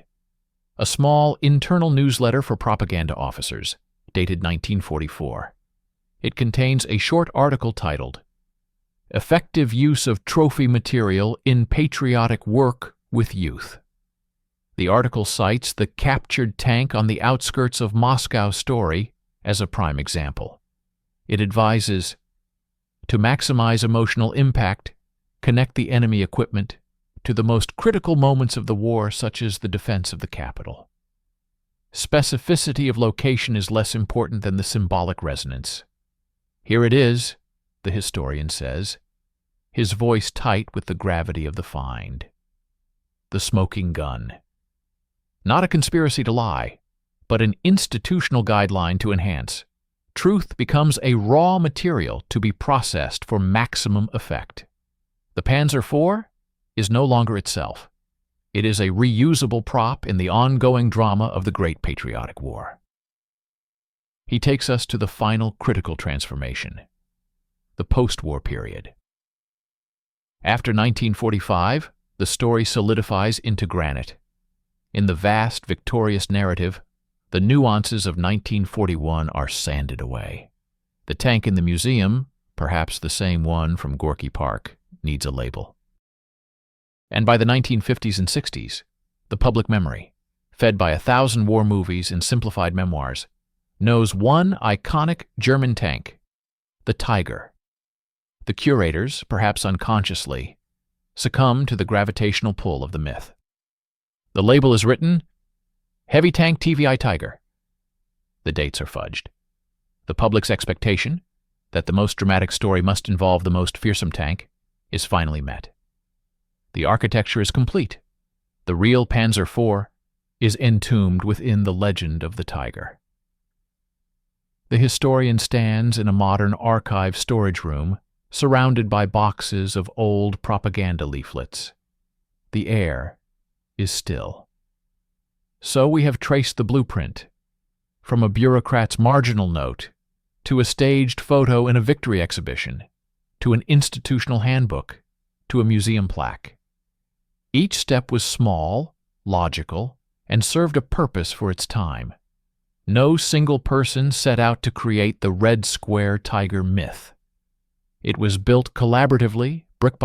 A small internal newsletter for propaganda officers, dated 1944. It contains a short article titled, "Effective Use of Trophy Material in Patriotic Work with Youth." The article cites the captured tank on the outskirts of Moscow story as a prime example. It advises, to maximize emotional impact, connect the enemy equipment to the most critical moments of the war, such as the defense of the capital. Specificity of location is less important than the symbolic resonance. Here it is, the historian says, his voice tight with the gravity of the find. The smoking gun. Not a conspiracy to lie, but an institutional guideline to enhance. Truth becomes a raw material to be processed for maximum effect. The Panzer IV is no longer itself. It is a reusable prop in the ongoing drama of the Great Patriotic War. He takes us to the final critical transformation, the post-war period. After 1945, the story solidifies into granite. In the vast, victorious narrative, the nuances of 1941 are sanded away. The tank in the museum, perhaps the same one from Gorky Park, needs a label. And by the 1950s and 60s, the public memory, fed by 1,000 war movies and simplified memoirs, knows one iconic German tank, the Tiger. The curators, perhaps unconsciously, succumb to the gravitational pull of the myth. The label is written, Heavy Tank TVI Tiger. The dates are fudged. The public's expectation, that the most dramatic story must involve the most fearsome tank, is finally met. The architecture is complete. The real Panzer IV is entombed within the legend of the Tiger. The historian stands in a modern archive storage room surrounded by boxes of old propaganda leaflets. The air is still. So we have traced the blueprint, from a bureaucrat's marginal note, to a staged photo in a victory exhibition, to an institutional handbook, to a museum plaque. Each step was small, logical, and served a purpose for its time. No single person set out to create the Red Square Tiger myth. It was built collaboratively, brick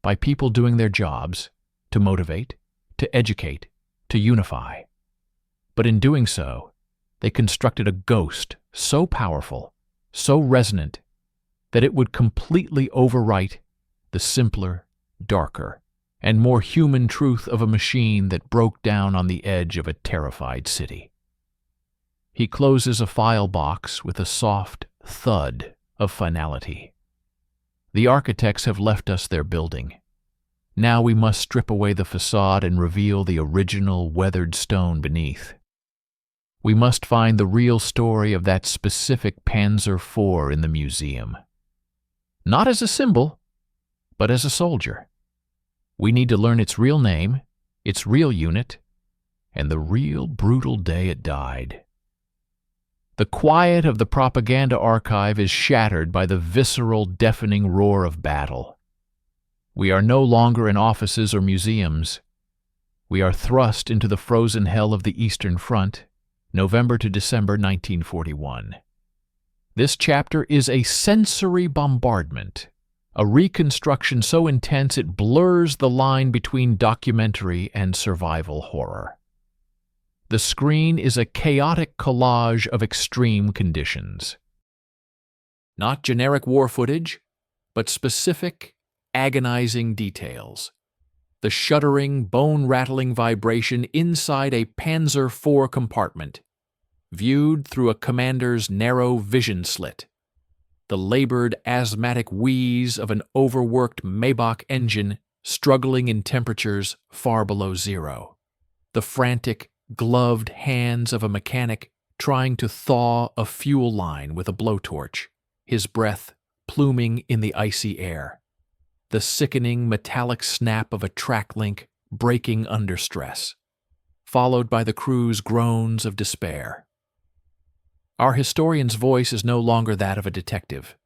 by people doing their jobs, to motivate, to educate, to unify. But in doing so, they constructed a ghost so powerful, so resonant, that it would completely overwrite the simpler, darker, and more human truth of a machine that broke down on the edge of a terrified city. He closes a file box with a soft thud of finality. The architects have left us their building. Now we must strip away the facade and reveal the original weathered stone beneath. We must find the real story of that specific Panzer IV in the museum. Not as a symbol, but as a soldier. We need to learn its real name, its real unit, and the real brutal day it died. The quiet of the propaganda archive is shattered by the visceral, deafening roar of battle. We are no longer in offices or museums. We are thrust into the frozen hell of the Eastern Front, November to December 1941. This chapter is a sensory bombardment, a reconstruction so intense it blurs the line between documentary and survival horror. The screen is a chaotic collage of extreme conditions. Not generic war footage, but specific, agonizing details. The shuddering, bone-rattling vibration inside a Panzer IV compartment, viewed through a commander's narrow vision slit. The labored, asthmatic wheeze of an overworked Maybach engine struggling in temperatures far below zero. The frantic, gloved hands of a mechanic trying to thaw a fuel line with a blowtorch, his breath pluming in the icy air. The sickening metallic snap of a track link breaking under stress, followed by the crew's groans of despair. Our historian's voice is no longer that of a detective.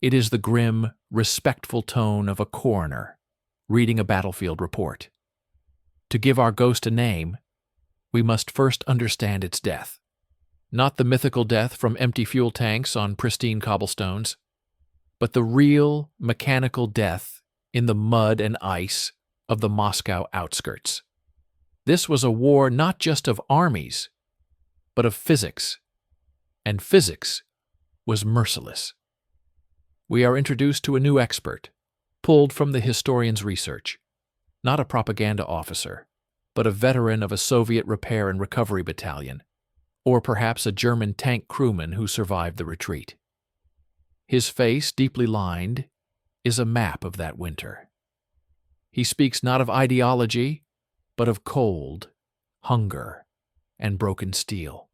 It is the grim, respectful tone of a coroner reading a battlefield report. To give our ghost a name, we must first understand its death. Not the mythical death from empty fuel tanks on pristine cobblestones, but the real mechanical death in the mud and ice of the Moscow outskirts. This was a war not just of armies, but of physics, and physics was merciless. We are introduced to a new expert, pulled from the historian's research, not a propaganda officer, but a veteran of a Soviet repair and recovery battalion, or perhaps a German tank crewman who survived the retreat. His face, deeply lined, is a map of that winter. He speaks not of ideology, but of cold, hunger, and broken steel.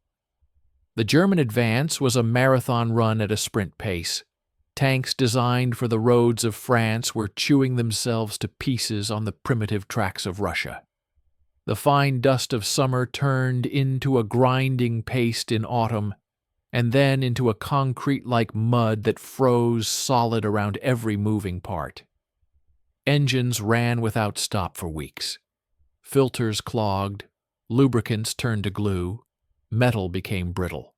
The German advance was a marathon run at a sprint pace. Tanks designed for the roads of France were chewing themselves to pieces on the primitive tracks of Russia. The fine dust of summer turned into a grinding paste in autumn, and then into a concrete-like mud that froze solid around every moving part. Engines ran without stop for weeks. Filters clogged, lubricants turned to glue, metal became brittle.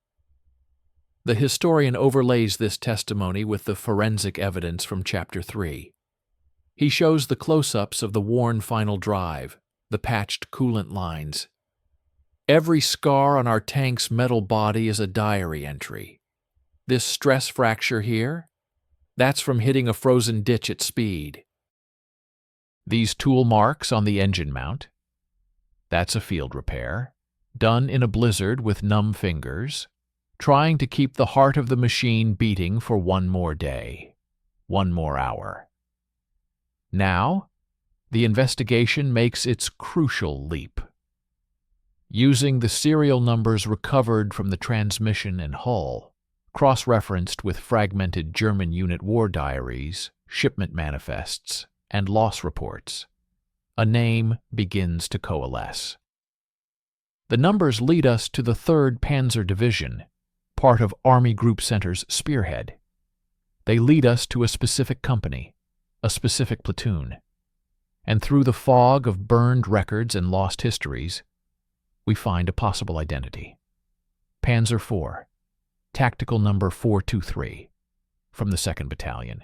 The historian overlays this testimony with the forensic evidence from Chapter 3. He shows the close-ups of the worn final drive, the patched coolant lines. Every scar on our tank's metal body is a diary entry. This stress fracture here, that's from hitting a frozen ditch at speed. These tool marks on the engine mount, that's a field repair, done in a blizzard with numb fingers, trying to keep the heart of the machine beating for one more day, one more hour. Now, the investigation makes its crucial leap. Using the serial numbers recovered from the transmission and hull, cross-referenced with fragmented German unit war diaries, shipment manifests, and loss reports, a name begins to coalesce. The numbers lead us to the 3rd Panzer Division, part of Army Group Center's spearhead. They lead us to a specific company, a specific platoon. And through the fog of burned records and lost histories, we find a possible identity. Panzer IV, Tactical Number 423, from the 2nd Battalion.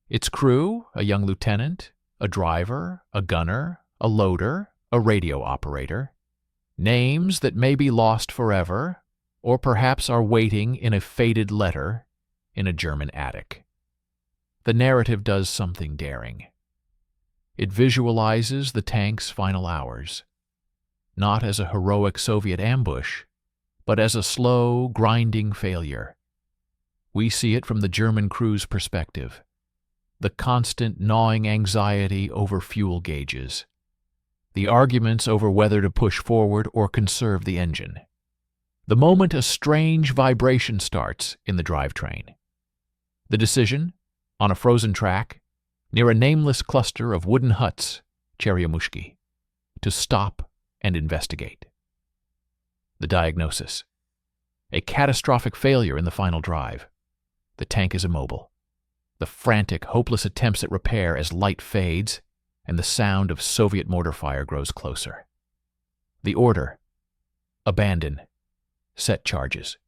Its crew, a young lieutenant, a driver, a gunner, a loader, a radio operator. Names that may be lost forever, or perhaps are waiting in a faded letter in a German attic. The narrative does something daring. It visualizes the tank's final hours, not as a heroic Soviet ambush, but as a slow, grinding failure. We see it from the German crew's perspective, the constant gnawing anxiety over fuel gauges, the arguments over whether to push forward or conserve the engine. The moment a strange vibration starts in the drivetrain. The decision, on a frozen track, near a nameless cluster of wooden huts, Cheryamushki, to stop and investigate. The diagnosis: a catastrophic failure in the final drive. The tank is immobile. The frantic, hopeless attempts at repair as light fades, and the sound of Soviet mortar fire grows closer. The order: abandon, set charges.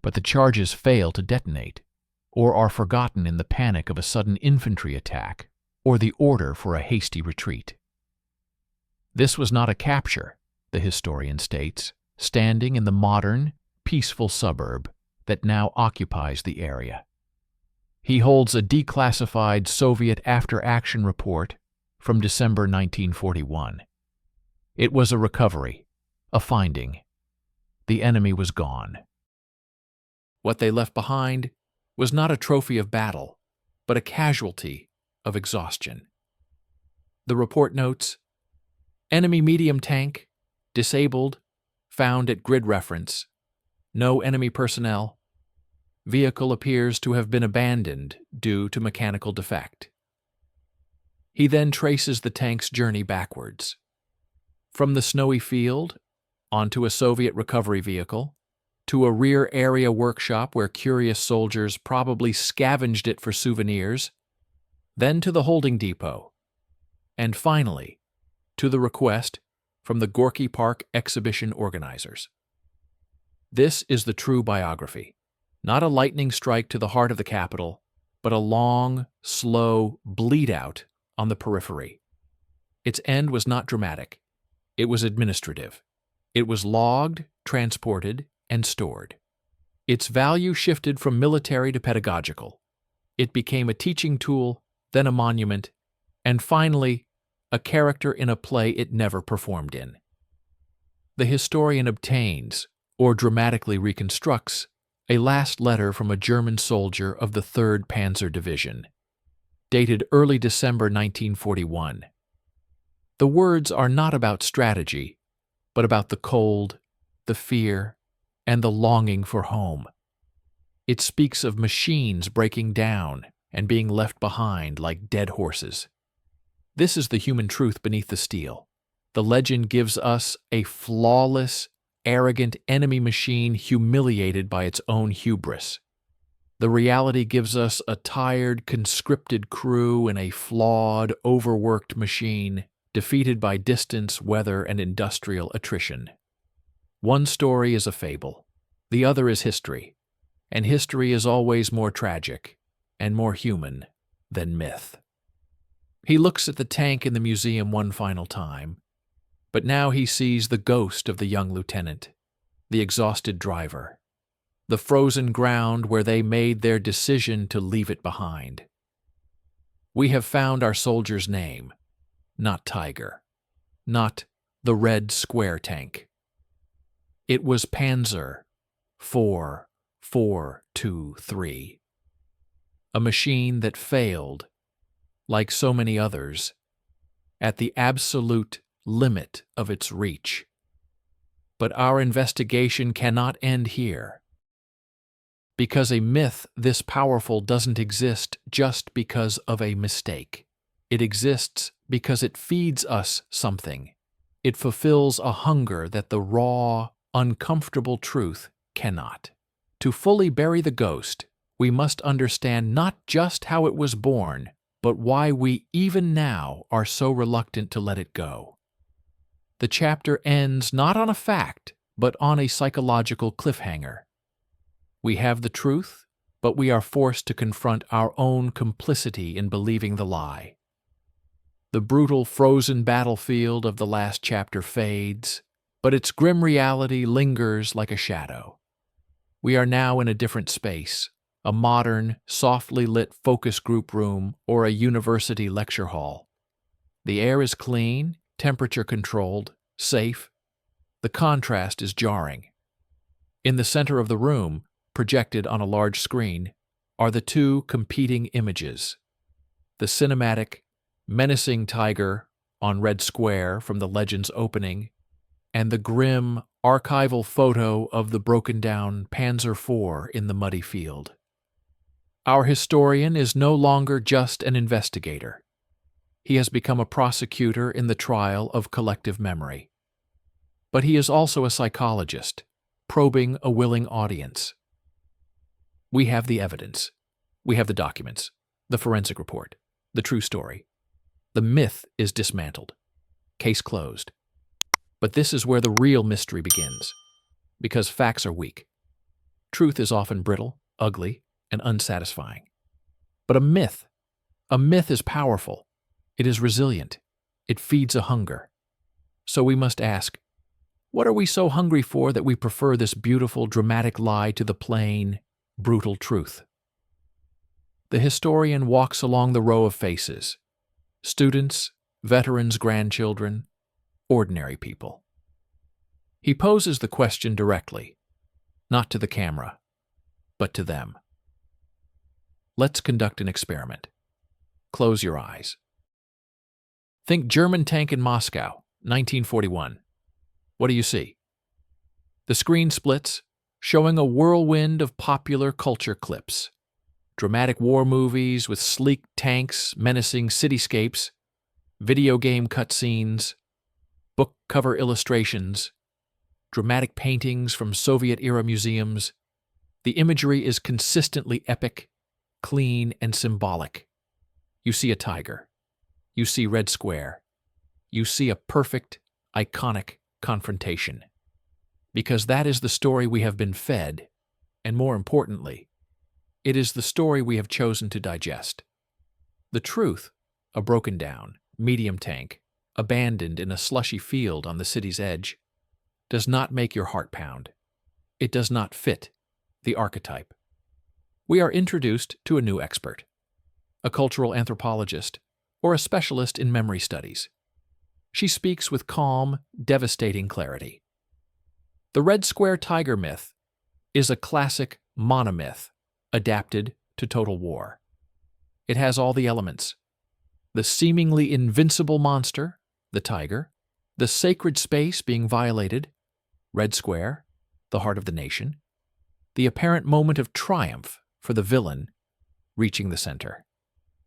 But the charges fail to detonate, or are forgotten in the panic of a sudden infantry attack, or the order for a hasty retreat. This was not a capture, the historian states, standing in the modern, peaceful suburb that now occupies the area. He holds a declassified Soviet after-action report from December 1941. It was a recovery, a finding. The enemy was gone. What they left behind was not a trophy of battle, but a casualty of exhaustion. The report notes, enemy medium tank, disabled, found at grid reference, no enemy personnel. Vehicle appears to have been abandoned due to mechanical defect. He then traces the tank's journey backwards. From the snowy field, onto a Soviet recovery vehicle, to a rear area workshop where curious soldiers probably scavenged it for souvenirs, then to the holding depot, and finally, to the request from the Gorky Park exhibition organizers. This is the true biography, not a lightning strike to the heart of the capital, but a long, slow bleed-out on the periphery. Its end was not dramatic. It was administrative. It was logged, transported, and stored. Its value shifted from military to pedagogical. It became a teaching tool, then a monument, and finally, a character in a play it never performed in. The historian obtains, or dramatically reconstructs, a last letter from a German soldier of the 3rd Panzer Division, dated early December 1941. The words are not about strategy, but about the cold, the fear, and the longing for home. It speaks of machines breaking down and being left behind like dead horses. This is the human truth beneath the steel. The legend gives us a flawless, arrogant enemy machine humiliated by its own hubris. The reality gives us a tired, conscripted crew in a flawed, overworked machine, defeated by distance, weather, and industrial attrition. One story is a fable, the other is history, and history is always more tragic and more human than myth. He looks at the tank in the museum one final time, but now he sees the ghost of the young lieutenant, the exhausted driver, the frozen ground where they made their decision to leave it behind. We have found our soldier's name, not Tiger, not the Red Square tank. It was Panzer 4423, a machine that failed, like so many others, at the absolute limit of its reach. But our investigation cannot end here. Because a myth this powerful doesn't exist just because of a mistake. It exists because it feeds us something. It fulfills a hunger that the raw, uncomfortable truth cannot. To fully bury the ghost, we must understand not just how it was born, but why we even now are so reluctant to let it go. The chapter ends not on a fact, but on a psychological cliffhanger. We have the truth, but we are forced to confront our own complicity in believing the lie. The brutal, frozen battlefield of the last chapter fades, but its grim reality lingers like a shadow. We are now in a different space, a modern, softly lit focus group room or a university lecture hall. The air is clean, temperature-controlled, safe. The contrast is jarring. In the center of the room, projected on a large screen, are the two competing images. The cinematic, menacing tiger on red square from the legend's opening, and the grim, archival photo of the broken-down Panzer IV in the muddy field. Our historian is no longer just an investigator. He has become a prosecutor in the trial of collective memory. But he is also a psychologist, probing a willing audience. We have the evidence. We have the documents, the forensic report, the true story. The myth is dismantled. Case closed. But this is where the real mystery begins, because facts are weak. Truth is often brittle, ugly, and unsatisfying. But a myth is powerful. It is resilient. It feeds a hunger. So we must ask, what are we so hungry for that we prefer this beautiful, dramatic lie to the plain, brutal truth? The historian walks along the row of faces. Students, veterans' grandchildren, ordinary people. He poses the question directly, not to the camera, but to them. Let's conduct an experiment. Close your eyes. Think German tank in Moscow, 1941. What do you see? The screen splits, showing a whirlwind of popular culture clips. Dramatic war movies with sleek tanks, menacing cityscapes, video game cutscenes, book cover illustrations, dramatic paintings from Soviet-era museums. The imagery is consistently epic, clean, and symbolic. You see a tiger. You see Red Square. You see a perfect, iconic confrontation. Because that is the story we have been fed, and more importantly, it is the story we have chosen to digest. The truth, a broken-down, medium tank, abandoned in a slushy field on the city's edge, does not make your heart pound. It does not fit the archetype. We are introduced to a new expert, a cultural anthropologist, or a specialist in memory studies. She speaks with calm, devastating clarity. The Red Square tiger myth is a classic monomyth adapted to total war. It has all the elements: the seemingly invincible monster, the tiger, the sacred space being violated, Red Square, the heart of the nation, the apparent moment of triumph for the villain reaching the center,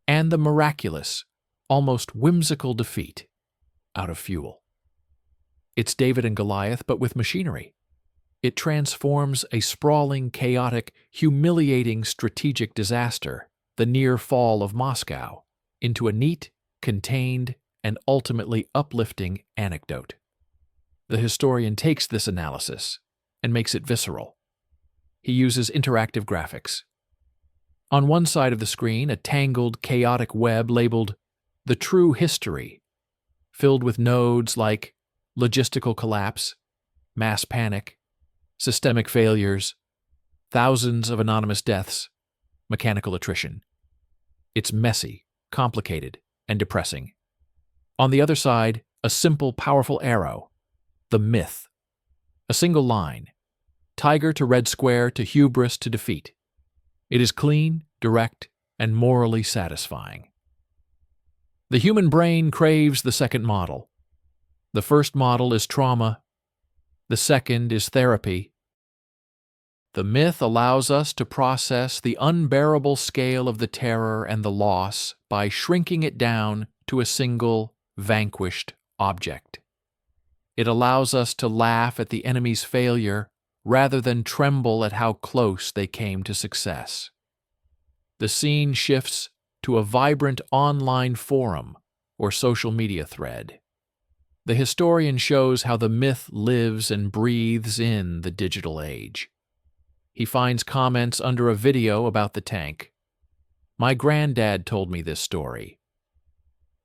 and the miraculous, almost whimsical defeat out of fuel. It's David and Goliath, but with machinery. It transforms a sprawling, chaotic, humiliating strategic disaster, the near fall of Moscow, into a neat, contained, and ultimately uplifting anecdote. The historian takes this analysis and makes it visceral. He uses interactive graphics. On one side of the screen, a tangled, chaotic web labeled "The True History," filled with nodes like logistical collapse, mass panic, systemic failures, thousands of anonymous deaths, mechanical attrition. It's messy, complicated, and depressing. On the other side, a simple, powerful arrow, the myth. A single line, tiger to Red Square to hubris to defeat. It is clean, direct, and morally satisfying. The human brain craves the second model. The first model is trauma. The second is therapy. The myth allows us to process the unbearable scale of the terror and the loss by shrinking it down to a single, vanquished object. It allows us to laugh at the enemy's failure rather than tremble at how close they came to success. The scene shifts to a vibrant online forum or social media thread. The historian shows how the myth lives and breathes in the digital age. He finds comments under a video about the tank. "My granddad told me this story.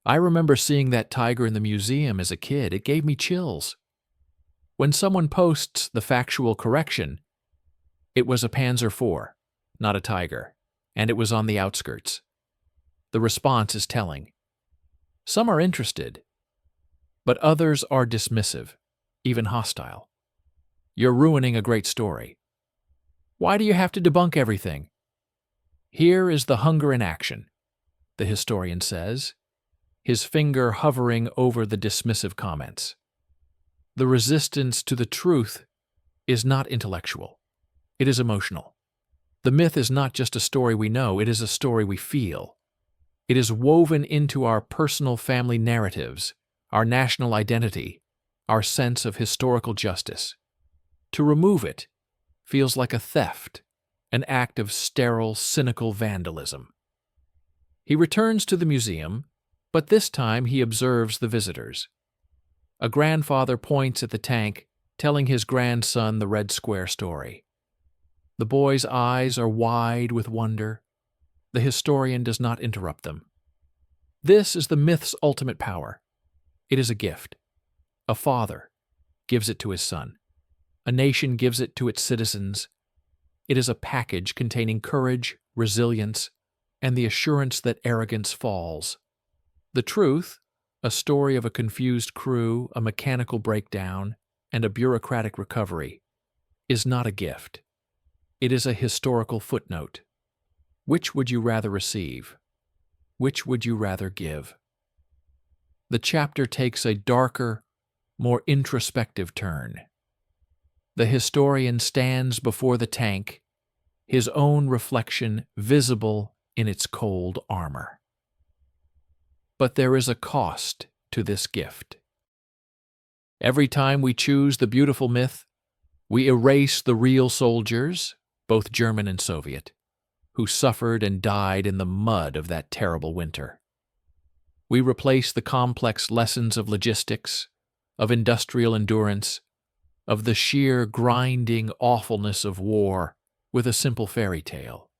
I remember seeing that tiger in the museum as a kid. It gave me chills." When someone posts the factual correction, "It was a Panzer IV, not a tiger, and it was on the outskirts," the response is telling. Some are interested, but others are dismissive, even hostile. "You're ruining a great story. Why do you have to debunk everything?" Here is the hunger in action, the historian says, his finger hovering over the dismissive comments. The resistance to the truth is not intellectual. It is emotional. The myth is not just a story we know, it is a story we feel. It is woven into our personal family narratives, our national identity, our sense of historical justice. To remove it feels like a theft, an act of sterile, cynical vandalism. He returns to the museum, but this time he observes the visitors. A grandfather points at the tank, telling his grandson the Red Square story. The boy's eyes are wide with wonder. The historian does not interrupt them. This is the myth's ultimate power. It is a gift. A father gives it to his son. A nation gives it to its citizens. It is a package containing courage, resilience, and the assurance that arrogance falls. The truth, a story of a confused crew, a mechanical breakdown, and a bureaucratic recovery, is not a gift. It is a historical footnote. Which would you rather receive? Which would you rather give? The chapter takes a darker, more introspective turn. The historian stands before the tank, his own reflection visible in its cold armor. But there is a cost to this gift. Every time we choose the beautiful myth, we erase the real soldiers, both German and Soviet, who suffered and died in the mud of that terrible winter. We replace the complex lessons of logistics, of industrial endurance, of the sheer grinding awfulness of war with a simple fairy tale.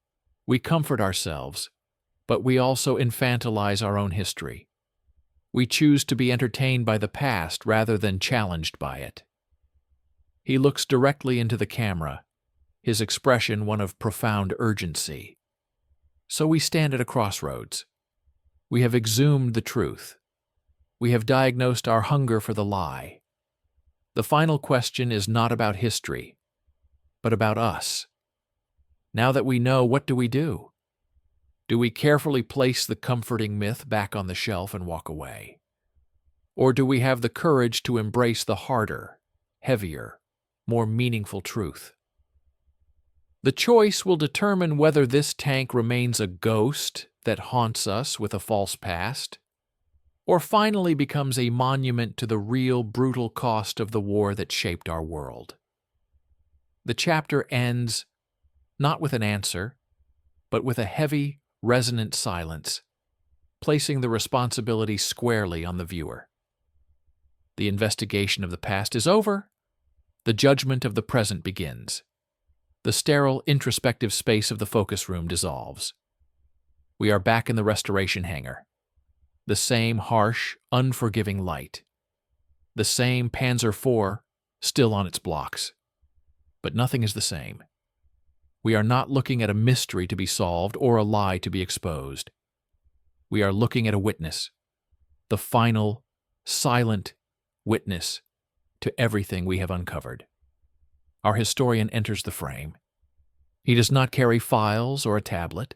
We comfort ourselves, but we also infantilize our own history. We choose to be entertained by the past rather than challenged by it. He looks directly into the camera, his expression one of profound urgency. So we stand at a crossroads. We have exhumed the truth. We have diagnosed our hunger for the lie. The final question is not about history, but about us. Now that we know, what do we do? Do we carefully place the comforting myth back on the shelf and walk away? Or do we have the courage to embrace the harder, heavier, more meaningful truth? The choice will determine whether this tank remains a ghost that haunts us with a false past, or finally becomes a monument to the real brutal cost of the war that shaped our world. The chapter ends not with an answer, but with a heavy, resonant silence, placing the responsibility squarely on the viewer. The investigation of the past is over. The judgment of the present begins. The sterile, introspective space of the focus room dissolves. We are back in the restoration hangar. The same harsh, unforgiving light. The same Panzer IV still on its blocks. But nothing is the same. We are not looking at a mystery to be solved or a lie to be exposed. We are looking at a witness, the final, silent witness to everything we have uncovered. Our historian enters the frame. He does not carry files or a tablet.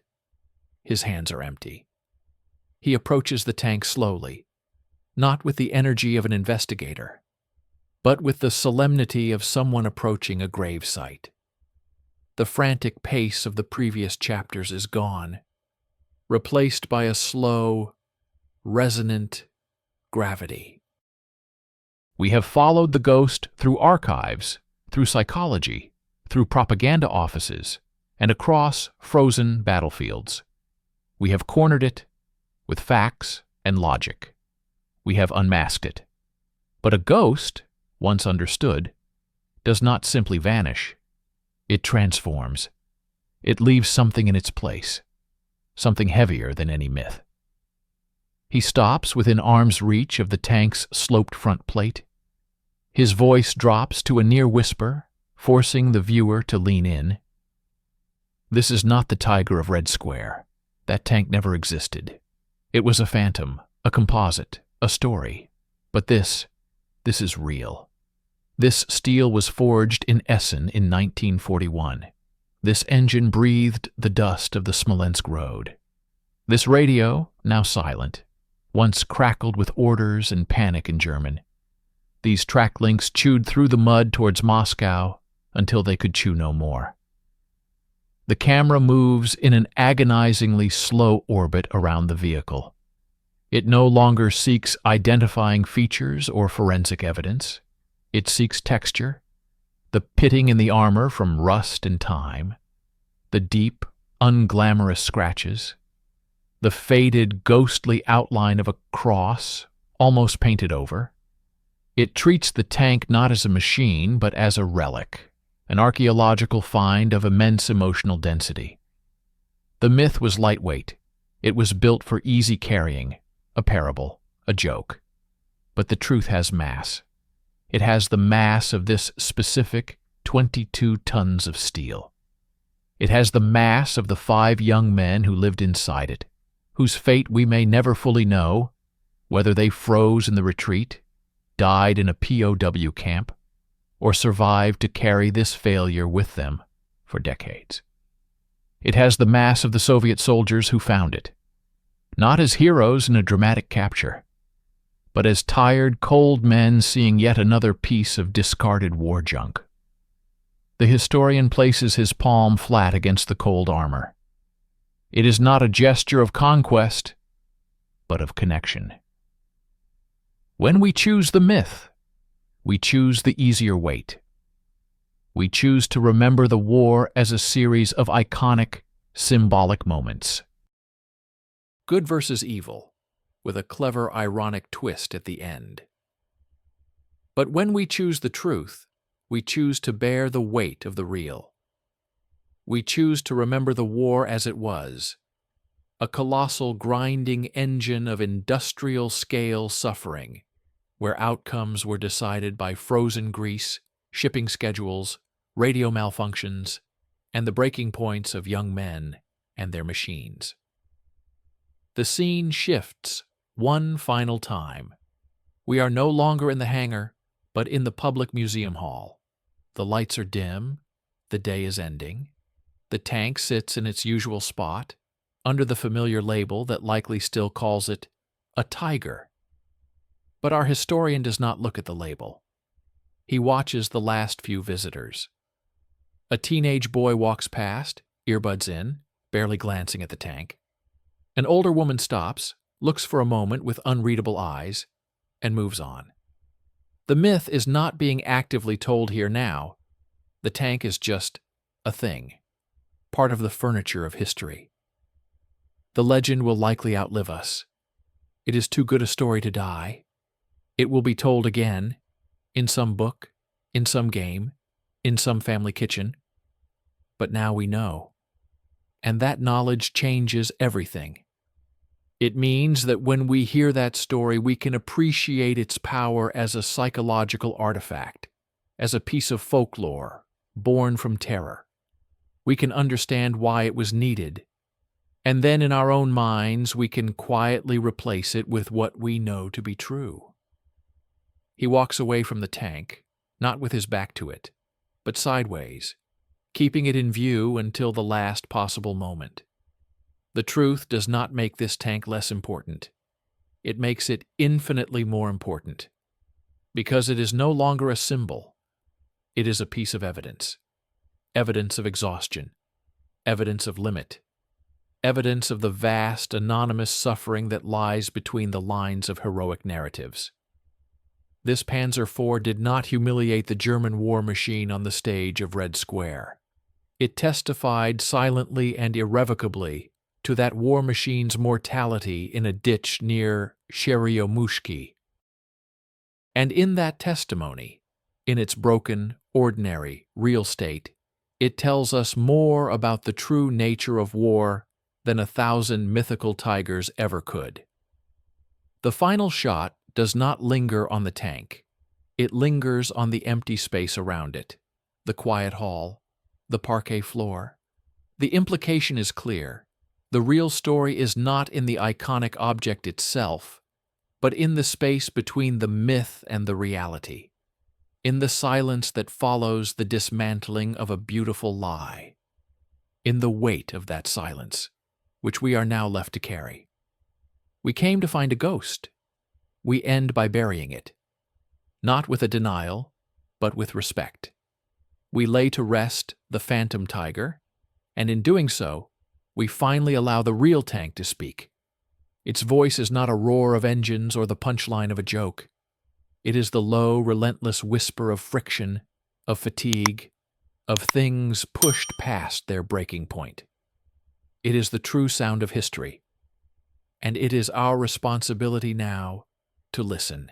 His hands are empty. He approaches the tank slowly, not with the energy of an investigator, but with the solemnity of someone approaching a grave site. The frantic pace of the previous chapters is gone, replaced by a slow, resonant gravity. We have followed the ghost through archives, through psychology, through propaganda offices, and across frozen battlefields. We have cornered it with facts and logic. We have unmasked it. But a ghost, once understood, does not simply vanish. It transforms. It leaves something in its place, something heavier than any myth. He stops within arm's reach of the tank's sloped front plate. His voice drops to a near whisper, forcing the viewer to lean in. This is not the Tiger of Red Square. That tank never existed. It was a phantom, a composite, a story. But this is real. This steel was forged in Essen in 1941. This engine breathed the dust of the Smolensk road. This radio, now silent, once crackled with orders and panic in German. These track links chewed through the mud towards Moscow until they could chew no more. The camera moves in an agonizingly slow orbit around the vehicle. It no longer seeks identifying features or forensic evidence. It seeks texture, the pitting in the armor from rust and time, the deep, unglamorous scratches, the faded, ghostly outline of a cross, almost painted over. It treats the tank not as a machine, but as a relic, an archaeological find of immense emotional density. The myth was lightweight. It was built for easy carrying, a parable, a joke. But the truth has mass. It has the mass of this specific 22 tons of steel. It has the mass of the 5 young men who lived inside it, whose fate we may never fully know, whether they froze in the retreat, died in a POW camp, or survived to carry this failure with them for decades. It has the mass of the Soviet soldiers who found it, not as heroes in a dramatic capture, but as tired, cold men seeing yet another piece of discarded war junk. The historian places his palm flat against the cold armor. It is not a gesture of conquest, but of connection. When we choose the myth, we choose the easier weight. We choose to remember the war as a series of iconic, symbolic moments. Good versus evil, with a clever, ironic twist at the end. But when we choose the truth, we choose to bear the weight of the real. We choose to remember the war as it was, a colossal grinding engine of industrial-scale suffering, where outcomes were decided by frozen grease, shipping schedules, radio malfunctions, and the breaking points of young men and their machines. The scene shifts one final time. We are no longer in the hangar, but in the public museum hall. The lights are dim, the day is ending. The tank sits in its usual spot, under the familiar label that likely still calls it a tiger. But our historian does not look at the label. He watches the last few visitors. A teenage boy walks past, earbuds in, barely glancing at the tank. An older woman stops, looks for a moment with unreadable eyes, and moves on. The myth is not being actively told here now. The tank is just a thing, part of the furniture of history. The legend will likely outlive us. It is too good a story to die. It will be told again, in some book, in some game, in some family kitchen. But now we know. And that knowledge changes everything. It means that when we hear that story, we can appreciate its power as a psychological artifact, as a piece of folklore born from terror. We can understand why it was needed, and then in our own minds we can quietly replace it with what we know to be true. He walks away from the tank, not with his back to it, but sideways, keeping it in view until the last possible moment. The truth does not make this tank less important. It makes it infinitely more important, because it is no longer a symbol. It is a piece of evidence. evidence of exhaustion, evidence of limit, evidence of the vast, anonymous suffering that lies between the lines of heroic narratives. This Panzer IV did not humiliate the German war machine on the stage of Red Square. It testified silently and irrevocably to that war machine's mortality in a ditch near Sheryomushki. And in that testimony, in its broken, ordinary, real state, it tells us more about the true nature of war than 1,000 mythical tigers ever could. The final shot does not linger on the tank. It lingers on the empty space around it, the quiet hall, the parquet floor. The implication is clear. The real story is not in the iconic object itself, but in the space between the myth and the reality, in the silence that follows the dismantling of a beautiful lie, in the weight of that silence, which we are now left to carry. We came to find a ghost. We end by burying it, not with a denial, but with respect. We lay to rest the phantom tiger, and in doing so, we finally allow the real tank to speak. Its voice is not a roar of engines or the punchline of a joke. It is the low, relentless whisper of friction, of fatigue, of things pushed past their breaking point. It is the true sound of history, and it is our responsibility now to listen.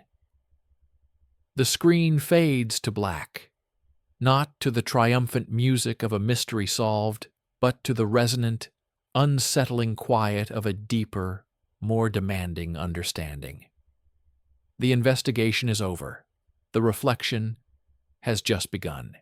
The screen fades to black, not to the triumphant music of a mystery solved, but to the resonant, unsettling quiet of a deeper, more demanding understanding. The investigation is over. The reflection has just begun.